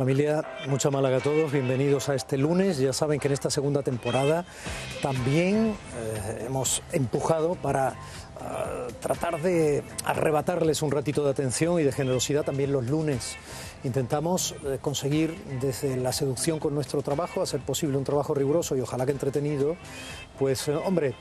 Familia, mucha Málaga a todos, bienvenidos a este lunes. Ya saben que en esta segunda temporada también hemos empujado para tratar de arrebatarles un ratito de atención y de generosidad también los lunes. Intentamos conseguir desde la seducción con nuestro trabajo, hacer posible un trabajo riguroso y ojalá que entretenido. Pues hombre,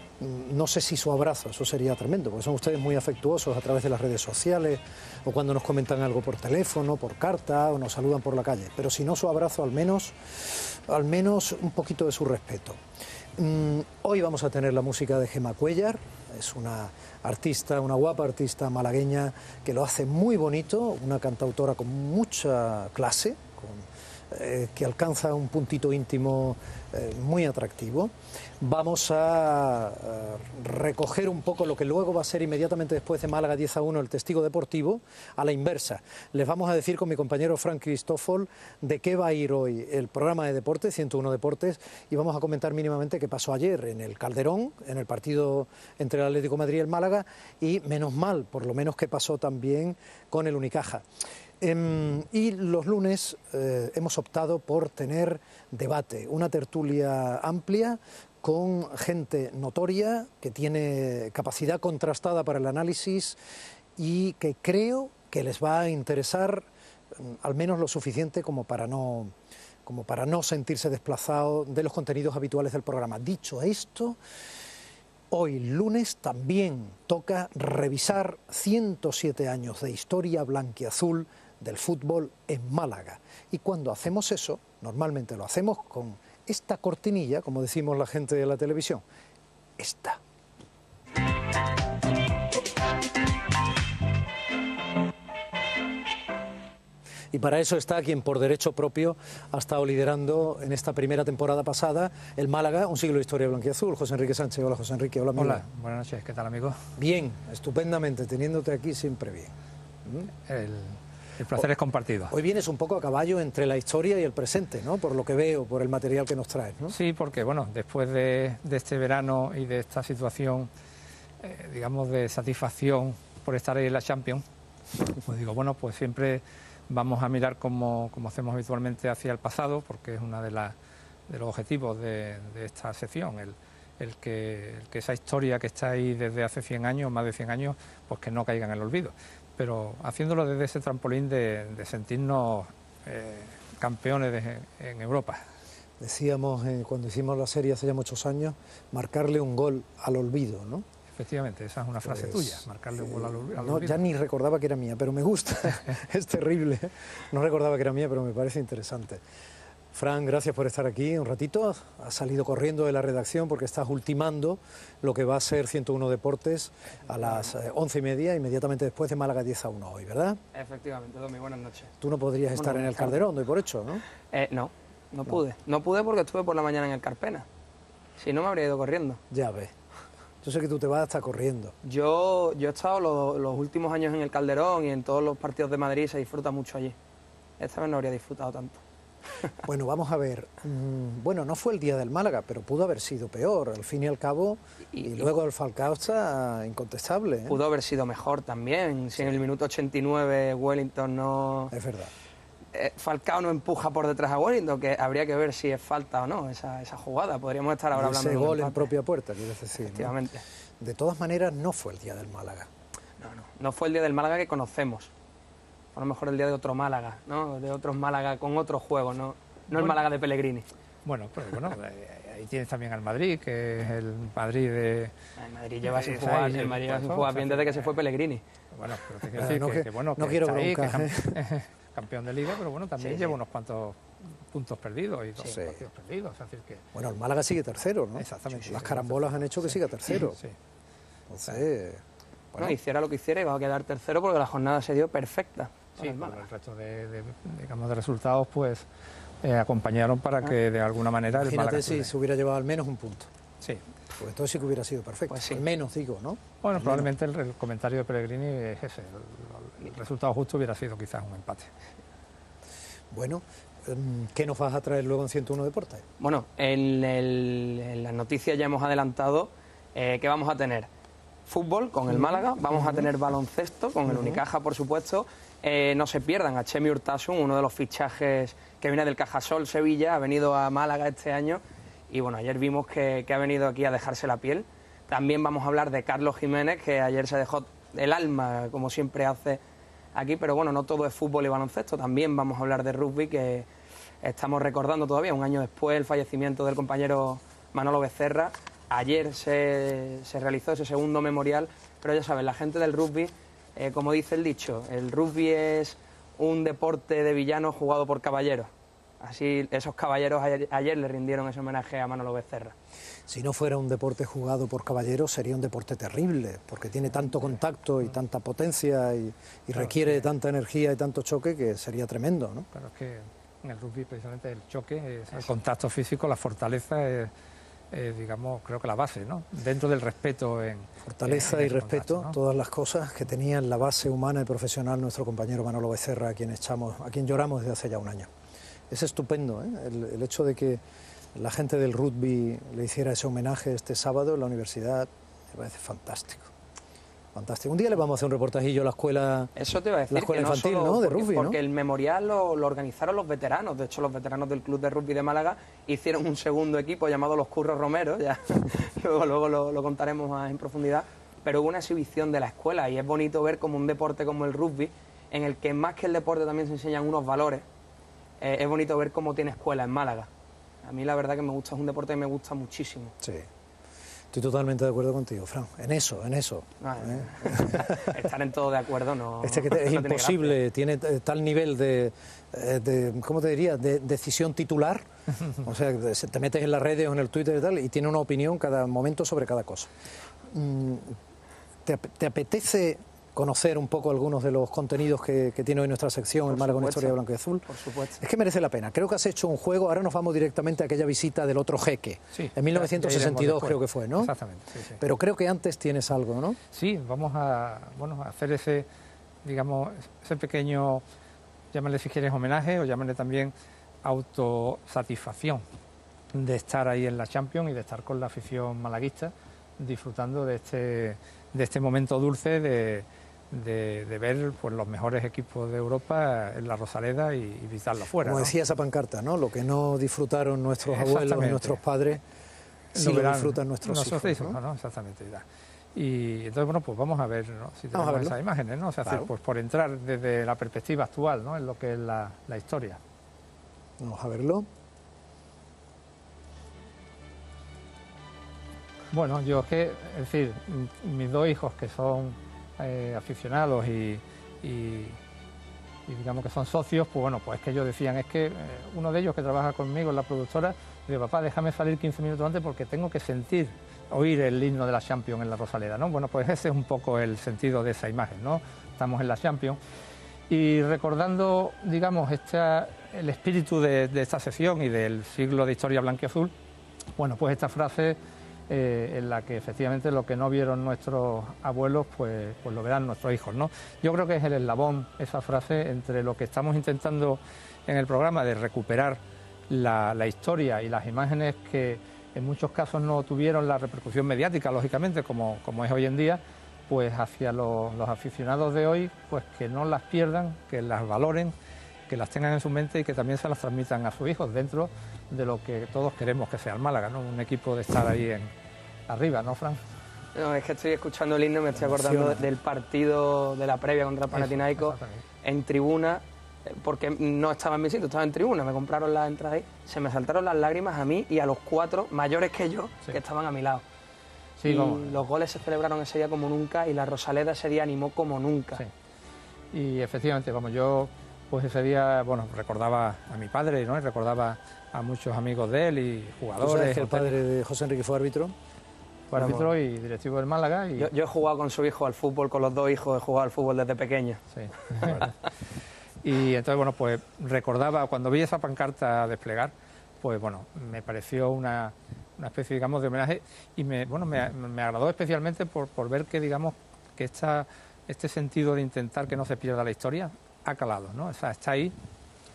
no sé si su abrazo, eso sería tremendo, porque son ustedes muy afectuosos a través de las redes sociales o cuando nos comentan algo por teléfono, por carta o nos saludan por la calle, pero si no su abrazo, al menos un poquito de su respeto. Hoy vamos a tener la música de Gemma Cuéllar, es una artista, una guapa artista malagueña que lo hace muy bonito, una cantautora con mucha clase, que alcanza un puntito íntimo muy atractivo. Vamos a recoger un poco lo que luego va a ser inmediatamente después de Málaga 10-1 el Testigo Deportivo, a la inversa. Les vamos a decir con mi compañero Frank Cristófol de qué va a ir hoy el programa de deportes, 101 Deportes, y vamos a comentar mínimamente qué pasó ayer en el Calderón, en el partido entre el Atlético de Madrid y el Málaga, y menos mal, por lo menos qué pasó también con el Unicaja. Y los lunes hemos optado por tener debate, una tertulia amplia con gente notoria que tiene capacidad contrastada para el análisis y que creo que les va a interesar al menos lo suficiente como para no sentirse desplazados de los contenidos habituales del programa. Dicho esto, hoy lunes también toca revisar 107 años de historia blanquiazul del fútbol en Málaga. Y cuando hacemos eso, normalmente lo hacemos con esta cortinilla, como decimos la gente de la televisión, esta. Y para eso está quien por derecho propio ha estado liderando en esta primera temporada pasada el Málaga, un siglo de historia blanquiazul. José Enrique Sánchez. Hola, José Enrique. Hola, amigo. Hola, buenas noches. ¿Qué tal, amigo? Bien, estupendamente, teniéndote aquí siempre bien. El placer es compartido. Hoy vienes un poco a caballo entre la historia y el presente, ¿no? Por lo que veo, por el material que nos traes, ¿no? Sí, porque, bueno, después de este verano y de esta situación, digamos, de satisfacción por estar ahí en la Champions, pues digo, bueno, pues siempre vamos a mirar como hacemos habitualmente hacia el pasado, porque es uno de los objetivos de esta sección, el que esa historia que está ahí desde hace 100 años, más de 100 años, pues que no caiga en el olvido. Pero haciéndolo desde ese trampolín de sentirnos campeones en Europa. Decíamos cuando hicimos la serie hace ya muchos años, marcarle un gol al olvido, ¿no? Efectivamente, esa es una frase tuya, marcarle un gol al olvido. Ya ni recordaba que era mía, pero me gusta, es terrible. No recordaba que era mía, pero me parece interesante. Fran, gracias por estar aquí un ratito. Has salido corriendo de la redacción porque estás ultimando lo que va a ser 101 Deportes a las 11:30, inmediatamente después de Málaga 10-1 hoy, ¿verdad? Efectivamente, Domi, buenas noches. Tú no podrías estar en el Calderón, doy por hecho, ¿no? No pude. No pude porque estuve por la mañana en el Carpena. Si no, me habría ido corriendo. Ya ves. Yo sé que tú te vas hasta corriendo. Yo he estado los últimos años en el Calderón y en todos los partidos de Madrid se disfruta mucho allí. Esta vez no habría disfrutado tanto. Bueno, vamos a ver. Bueno, no fue el día del Málaga, pero pudo haber sido peor, al fin y al cabo. Y luego el Falcao está incontestable, ¿eh? Pudo haber sido mejor también. Si en el minuto 89 Wellington no... Es verdad. Falcao no empuja por detrás a Wellington, que habría que ver si es falta o no esa jugada. Podríamos estar ahora hablando de ese gol en propia puerta, quieres decir, efectivamente, ¿no? De todas maneras, no fue el día del Málaga. No fue el día del Málaga que conocemos. A lo mejor el día de otro Málaga, ¿no? De otros Málaga con otros juegos, no el Málaga de Pellegrini. Bueno, pues bueno, ahí tienes también al Madrid, que es el Madrid de... El Madrid lleva sin jugar, el Madrid lleva sin jugar bien desde que se fue Pellegrini. Bueno, pero te quiero decir que bueno, no quiero bronca, campeón de Liga, pero bueno, también lleva unos cuantos puntos perdidos y dos partidos perdidos. Es decir que... Bueno, el Málaga sigue tercero, ¿no? Exactamente. Las carambolas han hecho que siga tercero. Sí. Entonces... Bueno, hiciera lo que hiciera, iba a quedar tercero porque la jornada se dio perfecta. Sí, el resto digamos, de resultados pues acompañaron para que de alguna manera el Málaga... Imagínate si se hubiera llevado al menos un punto. Sí. Pues entonces sí que hubiera sido perfecto. Pues sí. Al menos, digo, ¿no? Bueno, probablemente el comentario de Pellegrini es ese. El resultado justo hubiera sido quizás un empate. Bueno, ¿qué nos vas a traer luego en 101 Deportes? Bueno, en las noticias ya hemos adelantado que vamos a tener fútbol con el Málaga, vamos a tener baloncesto con el Unicaja, por supuesto. No se pierdan a Chemi Urtasun, uno de los fichajes que viene del Cajasol Sevilla, ha venido a Málaga este año y bueno, ayer vimos que ha venido aquí a dejarse la piel. También vamos a hablar de Carlos Jiménez, que ayer se dejó el alma, como siempre hace aquí, pero bueno, no todo es fútbol y baloncesto, también vamos a hablar de rugby, que estamos recordando todavía, un año después, el fallecimiento del compañero Manolo Becerra. Ayer se realizó ese segundo memorial, pero ya saben, la gente del rugby, como dice el dicho, el rugby es un deporte de villanos jugado por caballeros. Así, esos caballeros ayer le rindieron ese homenaje a Manolo Becerra. Si no fuera un deporte jugado por caballeros, sería un deporte terrible, porque tiene tanto contacto y tanta potencia y requiere de tanta energía y tanto choque que sería tremendo, ¿no? Claro, es que en el rugby precisamente el choque, el contacto físico, la fortaleza es, digamos, creo que la base, ¿no? Dentro del respeto Fortaleza y respeto, contacto, ¿no? Todas las cosas que tenía en la base humana y profesional nuestro compañero Manolo Becerra, a quien lloramos desde hace ya un año. Es estupendo, ¿eh? El hecho de que la gente del rugby le hiciera ese homenaje este sábado en la universidad, me parece fantástico. Fantástico. Un día le vamos a hacer un reportajillo a la escuela, eso te iba a decir, la escuela que no infantil, solo ¿no? De porque, rugby, porque ¿no? el memorial lo organizaron los veteranos. De hecho, los veteranos del Club de Rugby de Málaga hicieron un segundo equipo llamado los Curros Romero, ya luego lo contaremos más en profundidad, pero hubo una exhibición de la escuela y es bonito ver como un deporte como el rugby, en el que más que el deporte también se enseñan unos valores. Es bonito ver cómo tiene escuela en Málaga. A mí la verdad que me gusta, es un deporte que me gusta muchísimo. Sí. Estoy totalmente de acuerdo contigo, Fran. En eso. Estar en todo de acuerdo no. Es imposible, tiene tal nivel de ¿cómo te diría?, de decisión titular. O sea, te metes en las redes o en el Twitter y tal, y tiene una opinión cada momento sobre cada cosa. ¿Te apetece conocer un poco algunos de los contenidos que tiene hoy nuestra sección, el Málaga con historia blanco y azul? Por supuesto. Es que merece la pena. Creo que has hecho un juego, ahora nos vamos directamente a aquella visita del otro jeque. Sí, en 1962 creo que fue, ¿no? Exactamente, sí. Pero creo que antes tienes algo, ¿no? Sí, vamos a hacer ese, digamos, ese pequeño, llámale si quieres homenaje o llámale también autosatisfacción de estar ahí en la Champions y de estar con la afición malaguista disfrutando de este momento dulce de ver pues, los mejores equipos de Europa en la Rosaleda y visitarlo fuera. Como ¿no? decía esa pancarta, ¿no? Lo que no disfrutaron nuestros abuelos y nuestros padres, sí lo disfrutan nuestros hijos, ¿no? Exactamente. Y entonces, bueno, pues vamos a ver, ¿no? Si tenemos esas imágenes, ¿no? O sea, claro. pues por entrar desde la perspectiva actual, ¿no? En lo que es la historia. Vamos a verlo. Bueno, yo es que, es decir, mis dos hijos que son aficionados y digamos que son socios, pues bueno, pues es que ellos decían, es que uno de ellos que trabaja conmigo en la productora, dice, papá, déjame salir 15 minutos antes porque tengo que oír el himno de la Champions en la Rosaleda, ¿no? Bueno, pues ese es un poco el sentido de esa imagen, ¿no? Estamos en la Champions y recordando, digamos, el espíritu de esta sección y del siglo de historia blanquiazul, bueno, pues esta frase en la que efectivamente lo que no vieron nuestros abuelos, pues lo verán nuestros hijos, ¿no? Yo creo que es el eslabón, esa frase, entre lo que estamos intentando en el programa de recuperar la historia y las imágenes que en muchos casos no tuvieron la repercusión mediática, lógicamente, como es hoy en día, pues hacia los aficionados de hoy, pues que no las pierdan, que las valoren, que las tengan en su mente y que también se las transmitan a sus hijos dentro de lo que todos queremos que sea el Málaga, ¿no? Un equipo de estar ahí arriba, ¿no, Fran? No, es que estoy escuchando el himno y me estoy acordando del partido de la previa contra el Panathinaikos en tribuna, porque no estaba en mi sitio, estaba en tribuna, me compraron las entradas ahí, se me saltaron las lágrimas a mí y a los 4 mayores que yo que estaban a mi lado. Sí, y los goles se celebraron ese día como nunca y la Rosaleda ese día animó como nunca. Sí. Y efectivamente, vamos, yo pues ese día, bueno, recordaba a mi padre, ¿no? Y recordaba a muchos amigos de él y jugadores. ¿Tú sabes que el padre de José Enrique fue árbitro? Fue árbitro y directivo del Málaga. Y... Yo he jugado con su hijo al fútbol, con los 2 hijos, he jugado al fútbol desde pequeño. Sí, y entonces, bueno, pues recordaba, cuando vi esa pancarta desplegar, pues bueno, me pareció una especie, digamos, de homenaje y me agradó especialmente por ver que, digamos, que este sentido de intentar que no se pierda la historia ha calado, ¿no? O sea, está ahí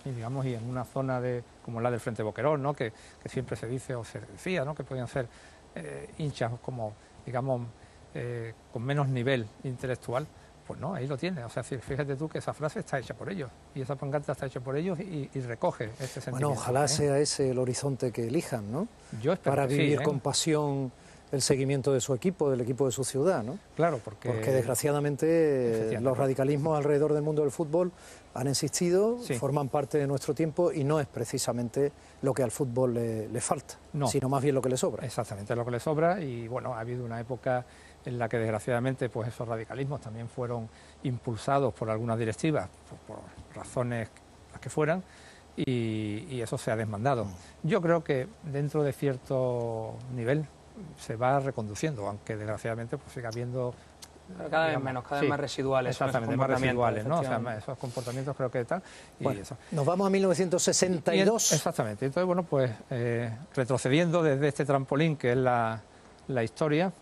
y, digamos, y en una zona como la del Frente Boquerón, ¿no? Que siempre se dice o se decía, ¿no? Que podían ser hinchas como, digamos, con menos nivel intelectual, pues no, ahí lo tienes. O sea, fíjate tú que esa frase está hecha por ellos y esa pancarta está hecha por ellos y recoge ese sentimiento. Bueno, ojalá sea ese el horizonte que elijan, ¿no? Yo espero para que sí, vivir con pasión el seguimiento de su equipo, del equipo de su ciudad, ¿no? Claro, porque desgraciadamente los radicalismos alrededor del mundo del fútbol han existido, forman parte de nuestro tiempo y no es precisamente lo que al fútbol le falta, sino más bien lo que le sobra. Exactamente, lo que le sobra. Y bueno, ha habido una época en la que desgraciadamente pues esos radicalismos también fueron impulsados por algunas directivas, por razones las que fueran, y eso se ha desmandado. Yo creo que dentro de cierto nivel se va reconduciendo, aunque desgraciadamente pues siga habiendo... Pero cada vez menos, cada vez más residuales. Exactamente, más residuales, ¿no? O sea, esos comportamientos creo que tal. Bueno, nos vamos a 1962. Exactamente. Entonces, bueno, pues retrocediendo desde este trampolín que es la historia,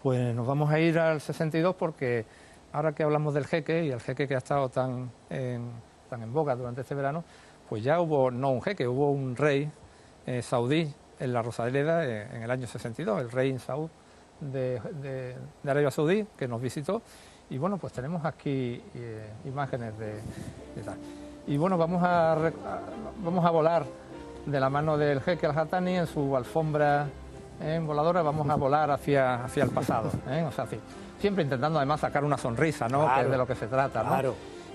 pues nos vamos a ir al 62 porque ahora que hablamos del jeque, y el jeque que ha estado tan en boga durante este verano, pues ya hubo, no un jeque, hubo un rey saudí en la Rosaleda en el año 62, el rey Saud de Arabia Saudí, que nos visitó. Y bueno, pues tenemos aquí imágenes de tal. Y bueno, vamos a volar de la mano del jeque Al-Hattani en su alfombra voladora, vamos a volar hacia el pasado, o sea, siempre intentando además sacar una sonrisa, ¿no? Claro, que es de lo que se trata, ¿no? Claro.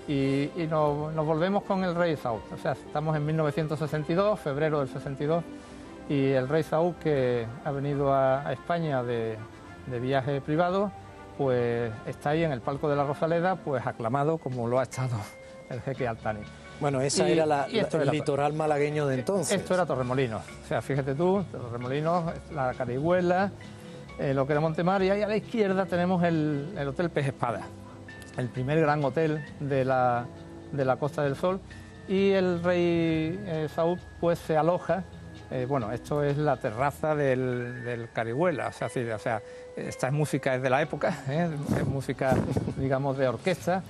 Y nos volvemos con el rey Saud, o sea, estamos en 1962, febrero del 62, y el rey Saud, que ha venido a España de viaje privado, pues está ahí en el palco de la Rosaleda, pues aclamado como lo ha estado el jeque Al-Thani. Bueno, esa era el litoral malagueño de entonces. Esto era Torremolinos, o sea, fíjate tú, Torremolinos, la Carihuela, lo que era Montemar, y ahí a la izquierda tenemos el Hotel Pez Espada, el primer gran hotel de la Costa del Sol, y el rey Saud pues se aloja. Bueno, esto es la terraza del Carihuela, o sea, esta es música, es de la época, es música, digamos, de orquesta,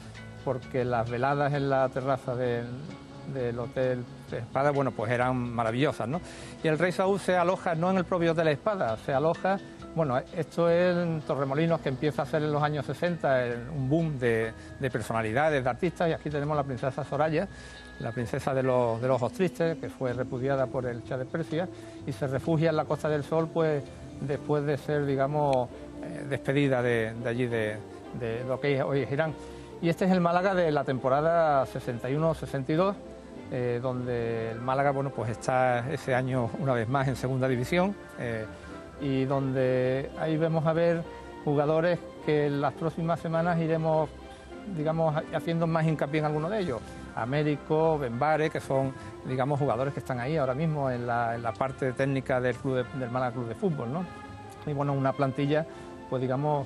porque las veladas en la terraza del Hotel Espada, bueno, pues eran maravillosas, ¿no? Y el rey Saud se aloja no en el propio Hotel Espada, se aloja, bueno, esto es en Torremolinos, que empieza a ser en los años 60 un boom de personalidades, de artistas, y aquí tenemos la princesa Soraya, la princesa de los Ojos Tristes, que fue repudiada por el Shah de Persia y se refugia en la Costa del Sol, pues después de ser, digamos, despedida de allí, de lo que hoy es Irán. Y este es el Málaga de la temporada 61-62, donde el Málaga, bueno, pues está ese año una vez más en segunda división, y donde ahí vemos a ver jugadores que en las próximas semanas iremos, digamos, haciendo más hincapié en alguno de ellos. Américo, Benbare, que son, digamos, jugadores que están ahí ahora mismo en la parte técnica del Málaga Club de Fútbol, ¿no? Y bueno, una plantilla, pues digamos,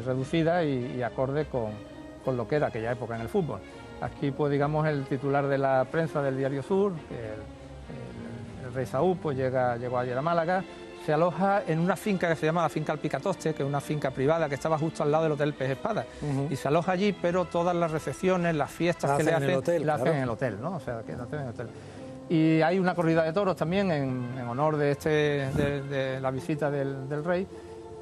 reducida y acorde con lo que era aquella época en el fútbol. Aquí, pues digamos, el titular de la prensa del Diario Sur, el rey Saud, pues llegó ayer a Málaga, se aloja en una finca que se llama la finca Alpicatoste, que es una finca privada que estaba justo al lado del Hotel Pez Espada, y se aloja allí, pero todas las recepciones, las fiestas que le hacen, la hacen en el hotel, ¿no? O sea, que la hacen en el hotel. Y hay una corrida de toros también en honor de la visita del rey,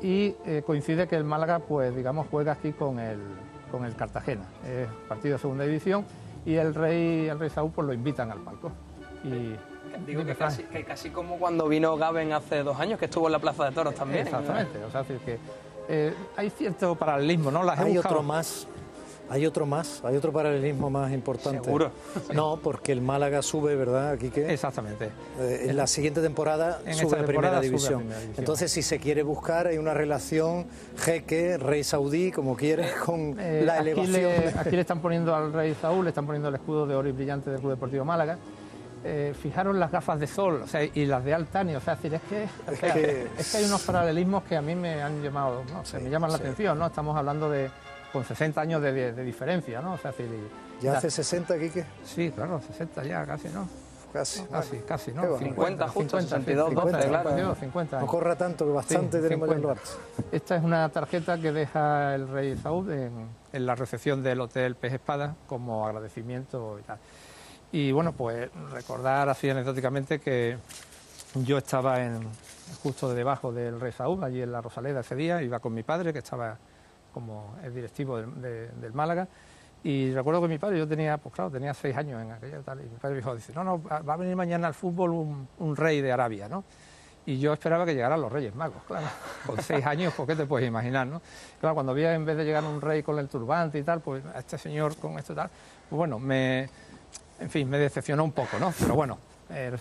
y coincide que el Málaga, pues digamos, juega aquí con el Cartagena, es partido de segunda división, y el rey Saud pues lo invitan al palco. Y digo que casi como cuando vino Gaben hace 2 años, que estuvo en la Plaza de Toros también. Exactamente, o sea, es que hay cierto paralelismo, ¿no? Hay otro paralelismo más importante. ¿Seguro? No, porque el Málaga sube, ¿verdad, Quique? Exactamente. En la siguiente temporada sube a primera división. Entonces, si se quiere buscar, hay una relación jeque, rey saudí, como quieres, con la elevación. Aquí le están poniendo al rey Saud, le están poniendo el escudo de oro y brillante del Club Deportivo Málaga. Fijaros las gafas de sol, o sea, y las de Al-Thani, o sea, es que hay unos paralelismos que a mí me han llamado, ¿no? O sea, me llaman la atención, ¿no? Estamos hablando con 60 años de diferencia, ¿no? O sea, ¿Ya hace 60, Quique? Sí, claro, 60 ya, casi, ¿no? Casi, ¿no? 50 justo, 62, 12, claro. 50 no corra tanto, que bastante tenemos en el Esta es una tarjeta que deja el rey Saud en la recepción del Hotel Pez Espada como agradecimiento y tal. Y bueno, pues recordar así anecdóticamente que yo estaba justo debajo del Rey Saúl, allí en la Rosaleda ese día, iba con mi padre, que estaba como el directivo del Málaga, y recuerdo que mi padre, yo tenía, pues claro, tenía 6 años en aquella tal, y mi padre dijo, dice, no, va a venir mañana al fútbol un rey de Arabia, ¿no? Y yo esperaba que llegaran los Reyes Magos, claro, con 6 años, pues qué te puedes imaginar, ¿no? Claro, cuando vi en vez de llegar un rey con el turbante y tal, pues a este señor con esto y tal, pues bueno, en fin, me decepcionó un poco, ¿no? Pero bueno,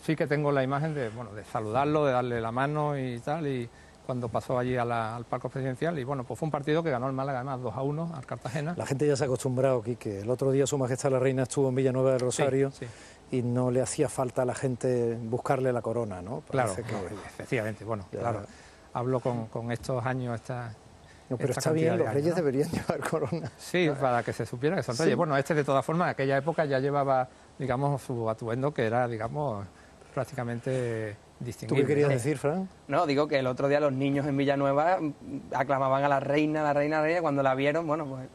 sí que tengo la imagen de saludarlo, de darle la mano y tal, y cuando pasó allí al palco presidencial, y bueno, pues fue un partido que ganó el Málaga además 2-1 al Cartagena. La gente ya se ha acostumbrado, Quique. El otro día Su Majestad la Reina estuvo en Villanueva del Rosario, sí. Y no le hacía falta a la gente buscarle la corona, ¿no? Claro, Parece que efectivamente, bueno, ya. Claro, hablo con estos años, No, pero esta está bien, cantidad de los años, reyes ¿no? deberían llevar corona. Sí, para que se supiera que son Sí. reyes. Bueno, de todas formas, en aquella época ya llevaba, digamos, su atuendo que era, digamos, prácticamente ¿Tú distinguible. qué querías ¿no? decir, Fran? No, digo que el otro día los niños en Villanueva aclamaban a la reina, cuando la vieron, bueno, pues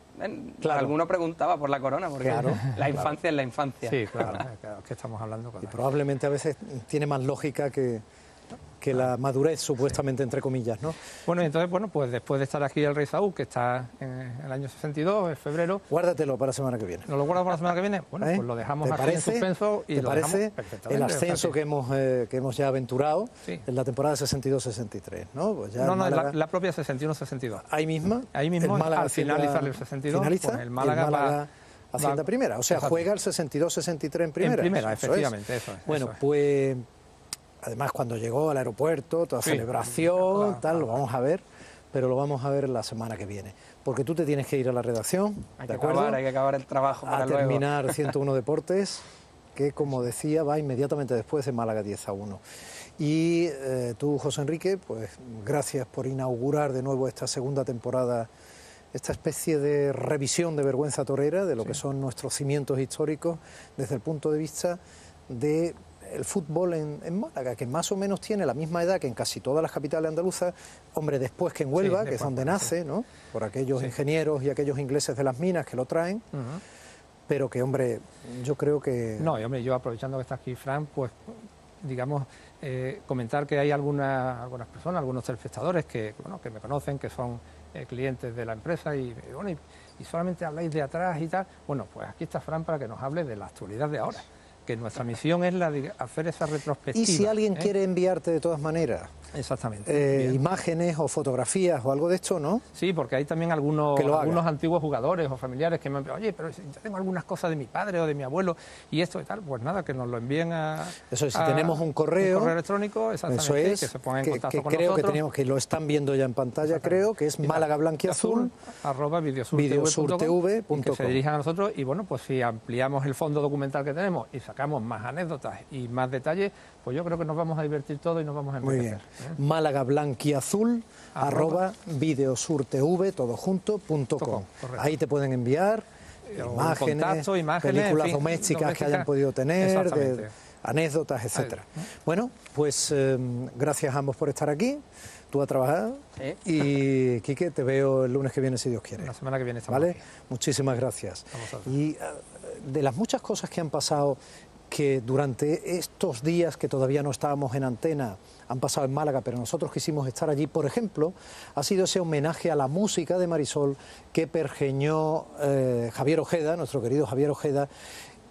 Claro. alguno preguntaba por la corona, porque Claro, la infancia es la infancia. Sí, claro, que estamos hablando con Y probablemente a veces tiene más lógica que la madurez, supuestamente, entre comillas, ¿no? Bueno, y entonces, pues después de estar aquí el Rey Saúl, que está en el año 62, en febrero, Guárdatelo para la semana que viene. ¿nos lo guardamos para la semana que viene? Bueno, ¿Eh? pues lo dejamos ¿Te aquí parece? en suspenso y ¿Te lo parece dejamos perfectamente. el O sea, ascenso que hemos ya aventurado Sí. en la temporada 62-63, ¿no? Pues ya el No, Málaga, la propia 61-62. ahí mismo, Ahí mismo, el Málaga al finalizar el 62, finaliza, pues el Málaga asciende a primera, o sea, exacto. juega el 62-63 en primera. En primera, Eso es. efectivamente, eso es. Bueno, eso es. pues además cuando llegó al aeropuerto, toda Sí. celebración, Claro. lo vamos a ver, pero lo vamos a ver la semana que viene, porque tú te tienes que ir a la redacción, Hay ¿de que acuerdo? acabar, hay que acabar el trabajo para A luego. terminar 101 Deportes, que como decía va inmediatamente después de Málaga 10-1. Y tú, José Enrique, pues gracias por inaugurar de nuevo esta segunda temporada, esta especie de revisión de vergüenza torera de lo que son nuestros cimientos históricos desde el punto de vista de el fútbol en Málaga, que más o menos tiene la misma edad que en casi todas las capitales andaluzas, hombre, después que en Huelva, Sí, que es donde después, nace, ¿no? Por aquellos ingenieros y aquellos ingleses de las minas que lo traen, Ujú. pero que, hombre, yo creo que... No, y hombre, yo aprovechando que está aquí Fran, pues digamos, comentar que hay algunas personas, algunos telespectadores que me conocen, que son clientes de la empresa y solamente habláis de atrás y tal. Bueno, pues aquí está Fran para que nos hable de la actualidad de ahora, que nuestra misión es la de hacer esa retrospectiva. Y si alguien quiere enviarte de todas maneras exactamente imágenes o fotografías o algo de esto, ¿no? Sí, porque hay también algunos antiguos jugadores o familiares que me han dicho, oye, pero yo tengo algunas cosas de mi padre o de mi abuelo y esto y tal, pues nada, que nos lo envíen a... Eso es, si tenemos un correo electrónico, exactamente, eso es, que se pongan en contacto con creo nosotros. que tenemos, que lo están viendo ya en pantalla, creo, que es Málaga Blanquiazul, @videosurtv.com, que se dirijan a nosotros y bueno, pues si ampliamos el fondo documental que tenemos y sacamos más anécdotas y más detalles, pues yo creo que nos vamos a divertir todos y nos vamos a muy enriquecer. bien, Málaga Blanquiazul @videosurtv todojunto.com. Correcto. Ahí te pueden enviar imágenes, películas en fin, domésticas que hayan podido tener, exactamente. anécdotas, etcétera. Bueno, pues gracias a ambos por estar aquí. Tú a trabajar y Quique, te veo el lunes que viene si Dios quiere. La semana que viene estamos ¿Vale? aquí. Muchísimas gracias. A vosotros. Y de las muchas cosas que han pasado, que durante estos días que todavía no estábamos en antena han pasado en Málaga, pero nosotros quisimos estar allí, por ejemplo, ha sido ese homenaje a la música de Marisol que pergeñó Javier Ojeda, nuestro querido Javier Ojeda,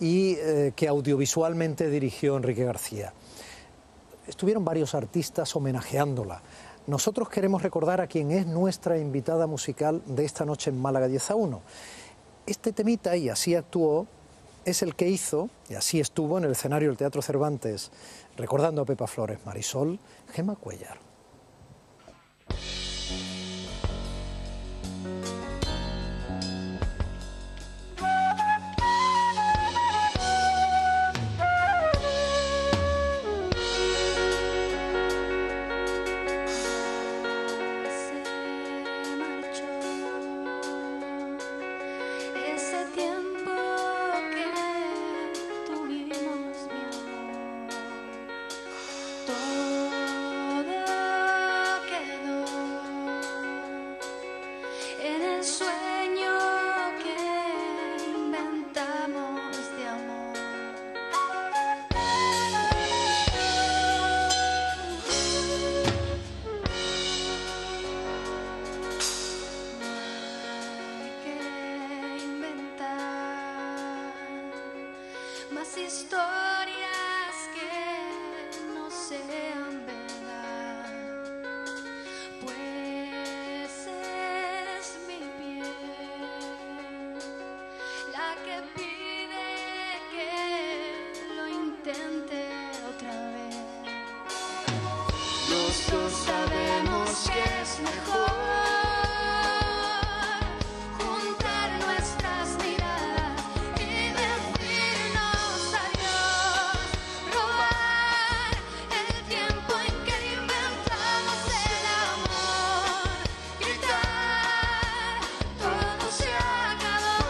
y que audiovisualmente dirigió Enrique García. Estuvieron varios artistas homenajeándola. Nosotros queremos recordar a quien es nuestra invitada musical de esta noche en Málaga 10-1. Este temita, y así actuó, es el que hizo, y así estuvo en el escenario del Teatro Cervantes, recordando a Pepa Flores, Marisol, Gemma Cuéllar. Ese tiempo que tuvimos, mi amor, todo más historias que no sean verdad, pues es mi piel la que pide que lo intente otra vez. Los dos sabemos que es mejor juntar nuestras miradas y decirnos adiós, robar el tiempo en que inventamos el amor, gritar, todo se acabó.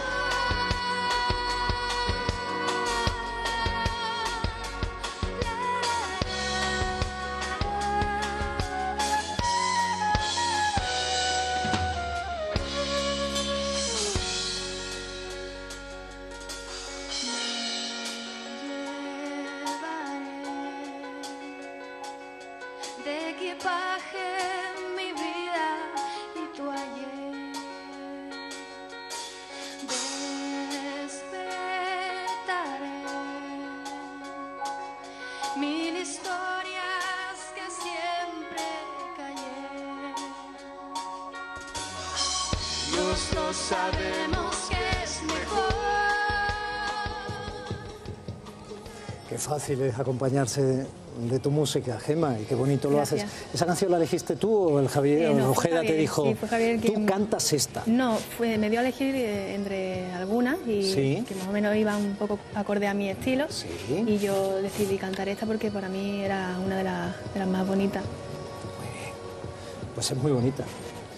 De equipaje mi vida y tu ayer. Despertaré mil historias que siempre callé. Los dos sabemos que es mejor. Qué fácil es acompañarse de tu música, Gemma, y qué bonito lo haces. Gracias. ¿Esa canción la elegiste tú o el Javier No, fue Ojeda te Javier, dijo, sí, fue Javier tú quien- cantas esta? No, me dio a elegir entre algunas y Sí. que más o menos iban un poco acorde a mi estilo. Sí. Y yo decidí cantar esta porque para mí era una de las más bonitas. Pues es muy bonita.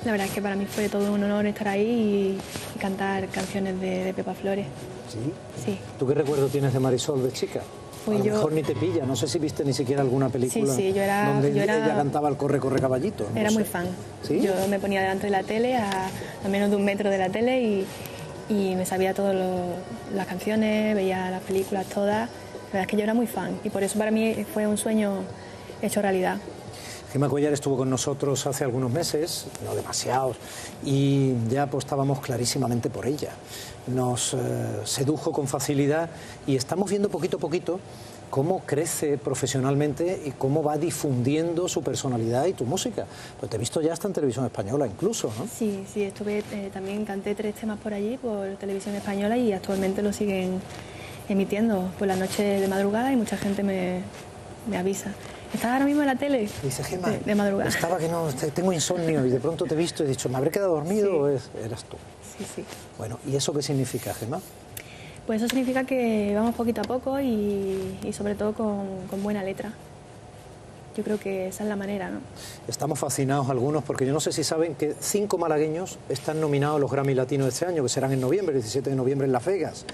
La verdad es que para mí fue todo un honor estar ahí y cantar canciones de Pepa Flores. ¿Sí? Sí. ¿Tú qué recuerdo tienes de Marisol de chica? Pues a lo yo- mejor ni te pilla, no sé si viste ni siquiera alguna película Sí, yo era- donde yo era- ella cantaba el Corre, corre caballito. no Era sé. muy fan. ¿Sí? Yo me ponía delante de la tele, a menos de un metro de la tele, y me sabía todas las canciones, veía las películas todas. La verdad es que yo era muy fan y por eso para mí fue un sueño hecho realidad. Gemma Cuéllar estuvo con nosotros hace algunos meses, no demasiados, y ya apostábamos clarísimamente por ella. Nos sedujo con facilidad y estamos viendo poquito a poquito cómo crece profesionalmente y cómo va difundiendo su personalidad y tu música. Pues te he visto ya hasta en televisión española incluso, ¿no? Sí, estuve, también canté 3 temas por allí, por televisión española, y actualmente lo siguen emitiendo por la noche de madrugada y mucha gente me avisa. ¿Estás ahora mismo en la tele? Dice, Gemma, De madrugada. estaba que no, tengo insomnio y de pronto te he visto y he dicho, ¿me habré quedado dormido Sí. o eras tú? Sí. Bueno, ¿y eso qué significa, Gemma? Pues eso significa que vamos poquito a poco y sobre todo con buena letra. Yo creo que esa es la manera, ¿no? Estamos fascinados algunos porque yo no sé si saben que 5 malagueños están nominados a los Grammy Latinos de este año, que serán en noviembre, el 17 de noviembre en Las Vegas.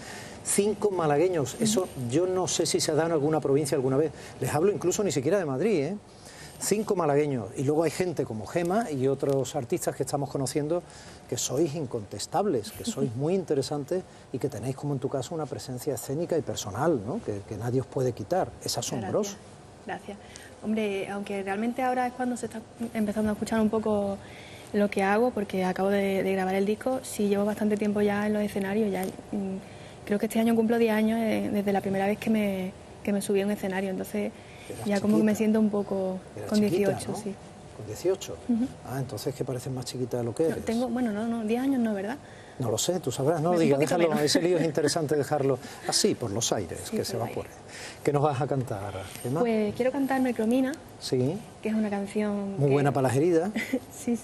5 malagueños, eso yo no sé si se ha dado en alguna provincia alguna vez. Les hablo incluso ni siquiera de Madrid, ¿eh? 5 malagueños. Y luego hay gente como Gemma y otros artistas que estamos conociendo que sois incontestables, que sois muy interesantes y que tenéis, como en tu caso, una presencia escénica y personal, ¿no? que nadie os puede quitar. Es asombroso. Gracias. Hombre, aunque realmente ahora es cuando se está empezando a escuchar un poco lo que hago, porque acabo de grabar el disco, sí llevo bastante tiempo ya en los escenarios. Ya, creo que este año cumplo 10 años desde la primera vez que me subí a un escenario, entonces Eras ya como que me chiquita. siento un poco Eras con chiquita, 18, ¿no? sí. Con 18. Ah, entonces que pareces más chiquita de lo que No, eres. tengo, bueno, no, 10 años no, ¿verdad? No lo sé, tú sabrás, no Un digas, poquito déjalo, menos. ese lío es interesante dejarlo así, por los aires, Sí, que se por va ahí. por él. ¿Qué nos vas a cantar, Gemma? Pues quiero cantar Mercromina, Sí, que es una canción muy que- buena para las heridas. Sí.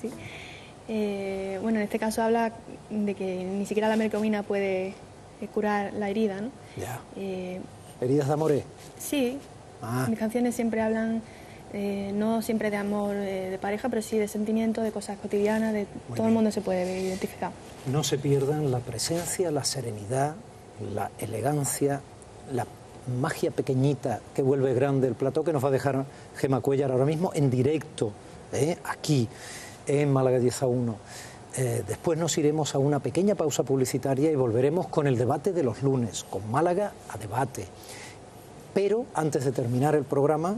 Bueno, en este caso habla de que ni siquiera la mercromina puede curar la herida, ¿no? Ya. Eh, Heridas de amores. sí, Ah. mis canciones siempre hablan, no siempre de amor de pareja, pero sí de sentimientos, de cosas cotidianas, de todo bien. el mundo se puede ver identificado. No se pierdan la presencia, la serenidad, la elegancia, la magia pequeñita que vuelve grande el plató que nos va a dejar Gemma Cuéllar ahora mismo en directo, aquí en Málaga 10-1. Después nos iremos a una pequeña pausa publicitaria y volveremos con el debate de los lunes, con Málaga a debate. Pero antes de terminar el programa,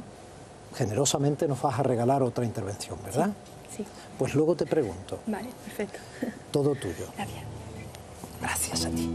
generosamente nos vas a regalar otra intervención, ¿verdad? Sí, Pues luego te pregunto, vale, perfecto. todo tuyo. Gracias. Gracias a ti.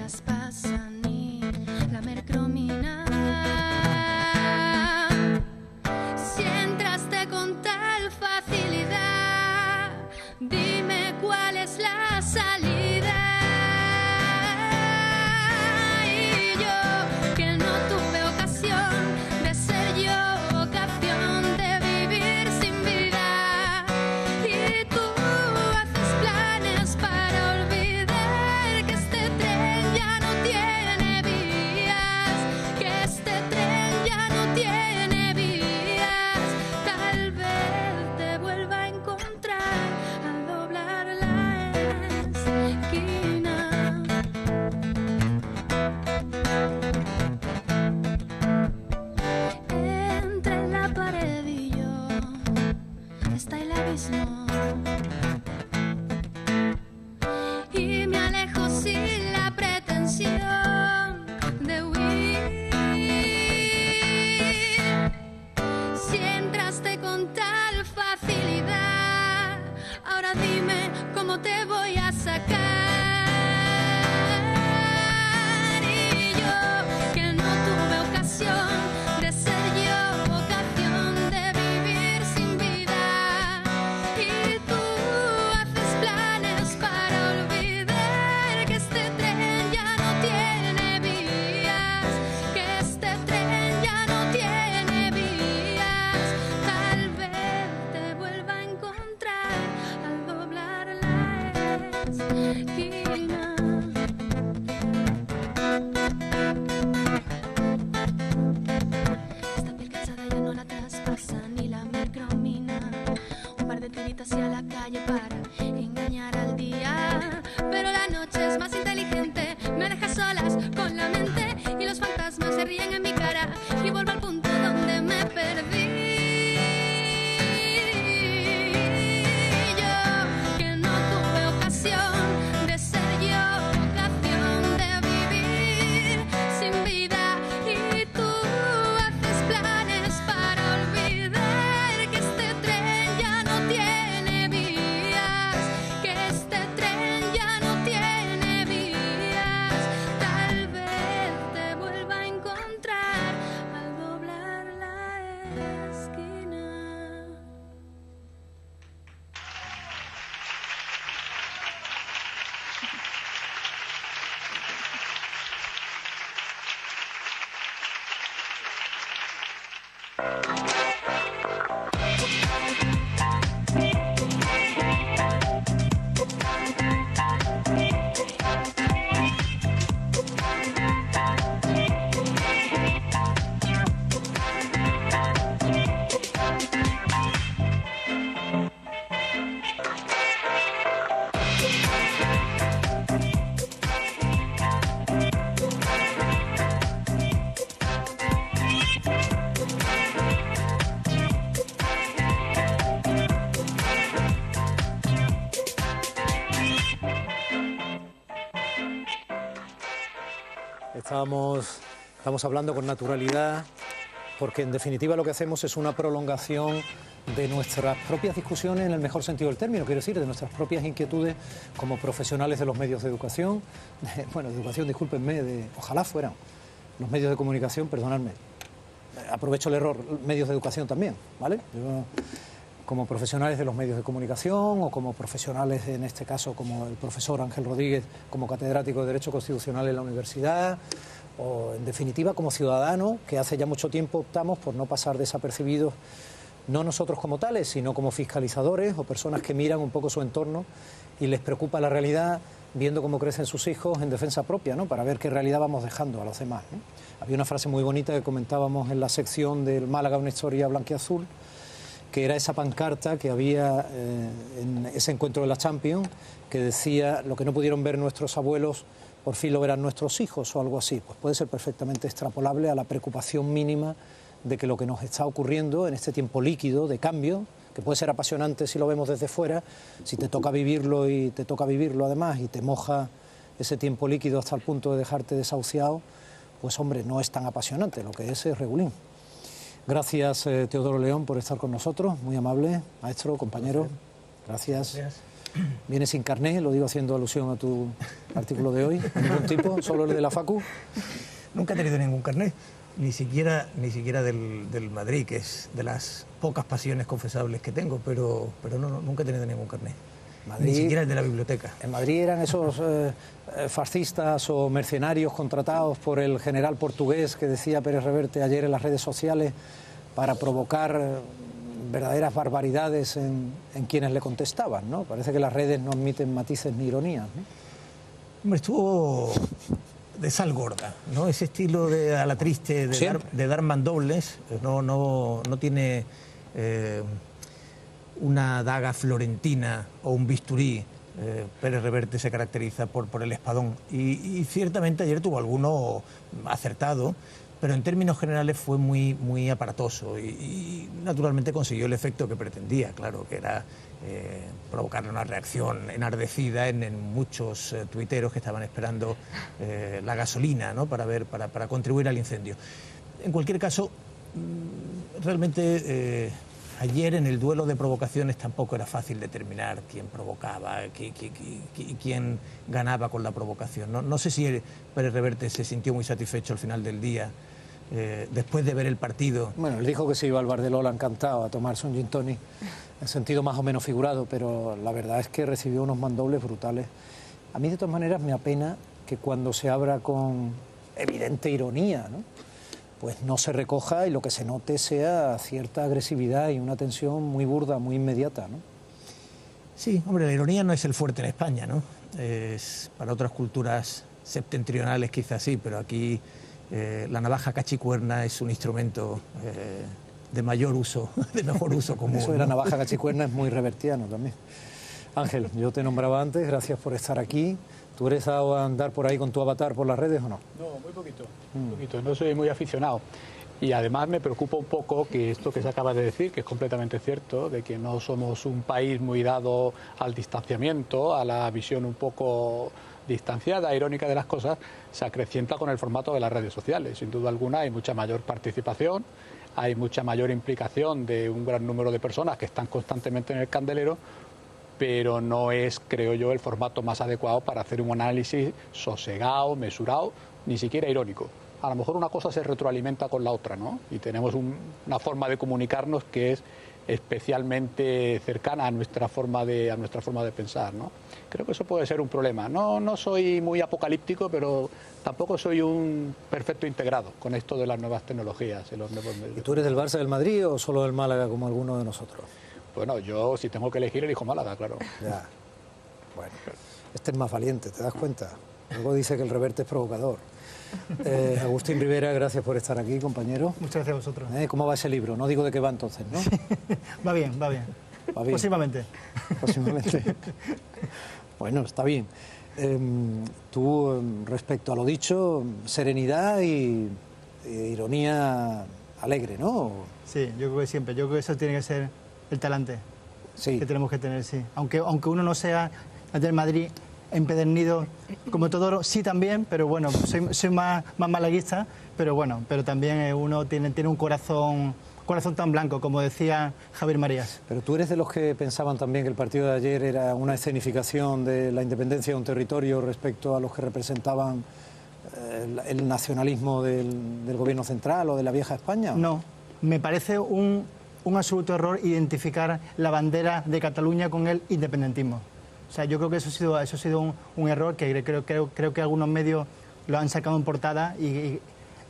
traspasa ni la mercromina. Si entraste con tal facilidad, dime cuál es la salida. Y yo, que no tuve ocasión de ser yo, ocasión de vivir sin vida. Y tú haces planes para olvidar que este tren ya no tiene vías, que este tren ya no tiene vías. Tal vez te vuelva a encontrar al doblar la esquina. Entre la pared y yo está el abismo, y me alejo sin la pretensión de huir. Si entraste con tal facilidad, ahora dime cómo te voy a sacar. Y yo, que no tuve ocasión de ser yo, ocasión de vivir sin vida. Y tú haces planes para olvidar que este tren ya no tiene vías, que este tren ya no tiene vías. Tal vez te vuelva a encontrar al doblar la esquina. Esta piel cansada ya no la traspasa ni la mercromina. Un par de tiritas y a la calle para engañar al día. Pero la noche es más inteligente, me deja solas con la mente, y los fantasmas se ríen en mi cara, y vuelvo al punto donde me perdí. Yo, que no tuve ocasión de ser yo, ocasión de vivir sin vida. Y tú haces planes para olvidar que este tren ya no tiene vías, que este tren ya no tiene vías. Tal vez te vuelva a encontrar al doblar la esquina. Estamos hablando con naturalidad, porque en definitiva lo que hacemos es una prolongación de nuestras propias discusiones en el mejor sentido del término, quiero decir, de nuestras propias inquietudes como profesionales de los medios de educación, ojalá fueran los medios de comunicación, perdonadme, aprovecho el error, medios de educación también, ¿vale? Yo, como profesionales de los medios de comunicación o como profesionales, en este caso, como el profesor Ángel Rodríguez, como catedrático de Derecho Constitucional en la universidad, o en definitiva como ciudadanos que hace ya mucho tiempo optamos por no pasar desapercibidos, no nosotros como tales, sino como fiscalizadores o personas que miran un poco su entorno y les preocupa la realidad, viendo cómo crecen sus hijos en defensa propia, ¿no? Para ver qué realidad vamos dejando a los demás, ¿no? Había una frase muy bonita que comentábamos en la sección del Málaga, una historia blanquiazul, que era esa pancarta que había en ese encuentro de la Champions, que decía: lo que no pudieron ver nuestros abuelos, por fin lo verán nuestros hijos, o algo así. Pues puede ser perfectamente extrapolable a la preocupación mínima de que lo que nos está ocurriendo en este tiempo líquido de cambio, que puede ser apasionante si lo vemos desde fuera, si te toca vivirlo y te toca vivirlo además y te moja ese tiempo líquido hasta el punto de dejarte desahuciado, pues hombre, no es tan apasionante, lo que es regulín. Gracias, Teodoro León, por estar con nosotros, muy amable, maestro, compañero, gracias. Viene sin carné, lo digo haciendo alusión a tu artículo de hoy, de ningún tipo, solo el de la Facu. Nunca he tenido ningún carné, ni siquiera del Madrid, que es de las pocas pasiones confesables que tengo, pero no, nunca he tenido ningún carné. Madrid, ni siquiera el de la biblioteca. En Madrid eran esos fascistas o mercenarios contratados por el general portugués que decía Pérez Reverte ayer en las redes sociales para provocar verdaderas barbaridades en quienes le contestaban, ¿no? Parece que las redes no admiten matices ni ironías, ¿no? Hombre, estuvo de sal gorda, ¿no? Ese estilo de a la triste, de dar mandobles, no tiene una daga florentina o un bisturí. Pérez Reverte se caracteriza por el espadón y ciertamente ayer tuvo alguno acertado, pero en términos generales fue muy aparatoso y naturalmente consiguió el efecto que pretendía, claro, que era provocar una reacción enardecida en muchos tuiteros que estaban esperando la gasolina, ¿no? para contribuir al incendio. En cualquier caso, realmente ayer en el duelo de provocaciones tampoco era fácil determinar quién provocaba, quién ganaba con la provocación. No sé si Pérez Reverte se sintió muy satisfecho al final del día, después de ver el partido. Bueno, él dijo que se iba al bar de Lola encantado a tomarse un gin tonic, en sentido más o menos figurado, pero la verdad es que recibió unos mandobles brutales. A mí de todas maneras me apena que cuando se abra con evidente ironía, ¿no?, pues no se recoja y lo que se note sea cierta agresividad y una tensión muy burda, muy inmediata, ¿no? Sí, hombre, la ironía no es el fuerte en España, ¿no? Para otras culturas septentrionales quizás sí, pero aquí la navaja cachicuerna es un instrumento de mayor uso, de mejor uso común. Eso de la navaja cachicuerna es muy revertiano también. Ángel, yo te nombraba antes, gracias por estar aquí. ¿Tú eres a andar por ahí con tu avatar por las redes o no? No, muy poquito, no soy muy aficionado. Y además me preocupa un poco que esto que se acaba de decir, que es completamente cierto, de que no somos un país muy dado al distanciamiento, a la visión un poco distanciada, irónica de las cosas, se acrecienta con el formato de las redes sociales. Sin duda alguna hay mucha mayor participación, hay mucha mayor implicación de un gran número de personas que están constantemente en el candelero, pero no es, creo yo, el formato más adecuado para hacer un análisis sosegado, mesurado, ni siquiera irónico. A lo mejor una cosa se retroalimenta con la otra, ¿no? Y tenemos una forma de comunicarnos que es especialmente cercana a nuestra forma de pensar, ¿no? Creo que eso puede ser un problema. No soy muy apocalíptico, pero tampoco soy un perfecto integrado con esto de las nuevas tecnologías y los nuevos medios. ¿Y tú eres del Barça, del Madrid o solo del Málaga, como alguno de nosotros? Bueno, yo si tengo que elegir, elijo Málaga, claro. Ya. Bueno, este es más valiente, ¿te das cuenta? Luego dice que el Reverte es provocador. Agustín Rivera, gracias por estar aquí, compañero. Muchas gracias a vosotros. ¿Cómo va ese libro? No digo de qué va entonces, ¿no? Va bien, va bien. ¿Va bien? Próximamente. Próximamente. Bueno, está bien. Tú, respecto a lo dicho, serenidad y ironía alegre, ¿no? Sí, yo creo que siempre. Yo creo que eso tiene que ser el talante sí, que tenemos que tener, sí. Aunque uno no sea del Madrid empedernido como Todoro, sí también, pero bueno, soy más malaguista, pero bueno, pero también uno tiene un corazón tan blanco, como decía Javier Marías. Pero tú eres de los que pensaban también que el partido de ayer era una escenificación de la independencia de un territorio respecto a los que representaban el nacionalismo del gobierno central o de la vieja España. No, me parece un absoluto error identificar la bandera de Cataluña con el independentismo. O sea, yo creo que eso ha sido un error que creo que algunos medios lo han sacado en portada y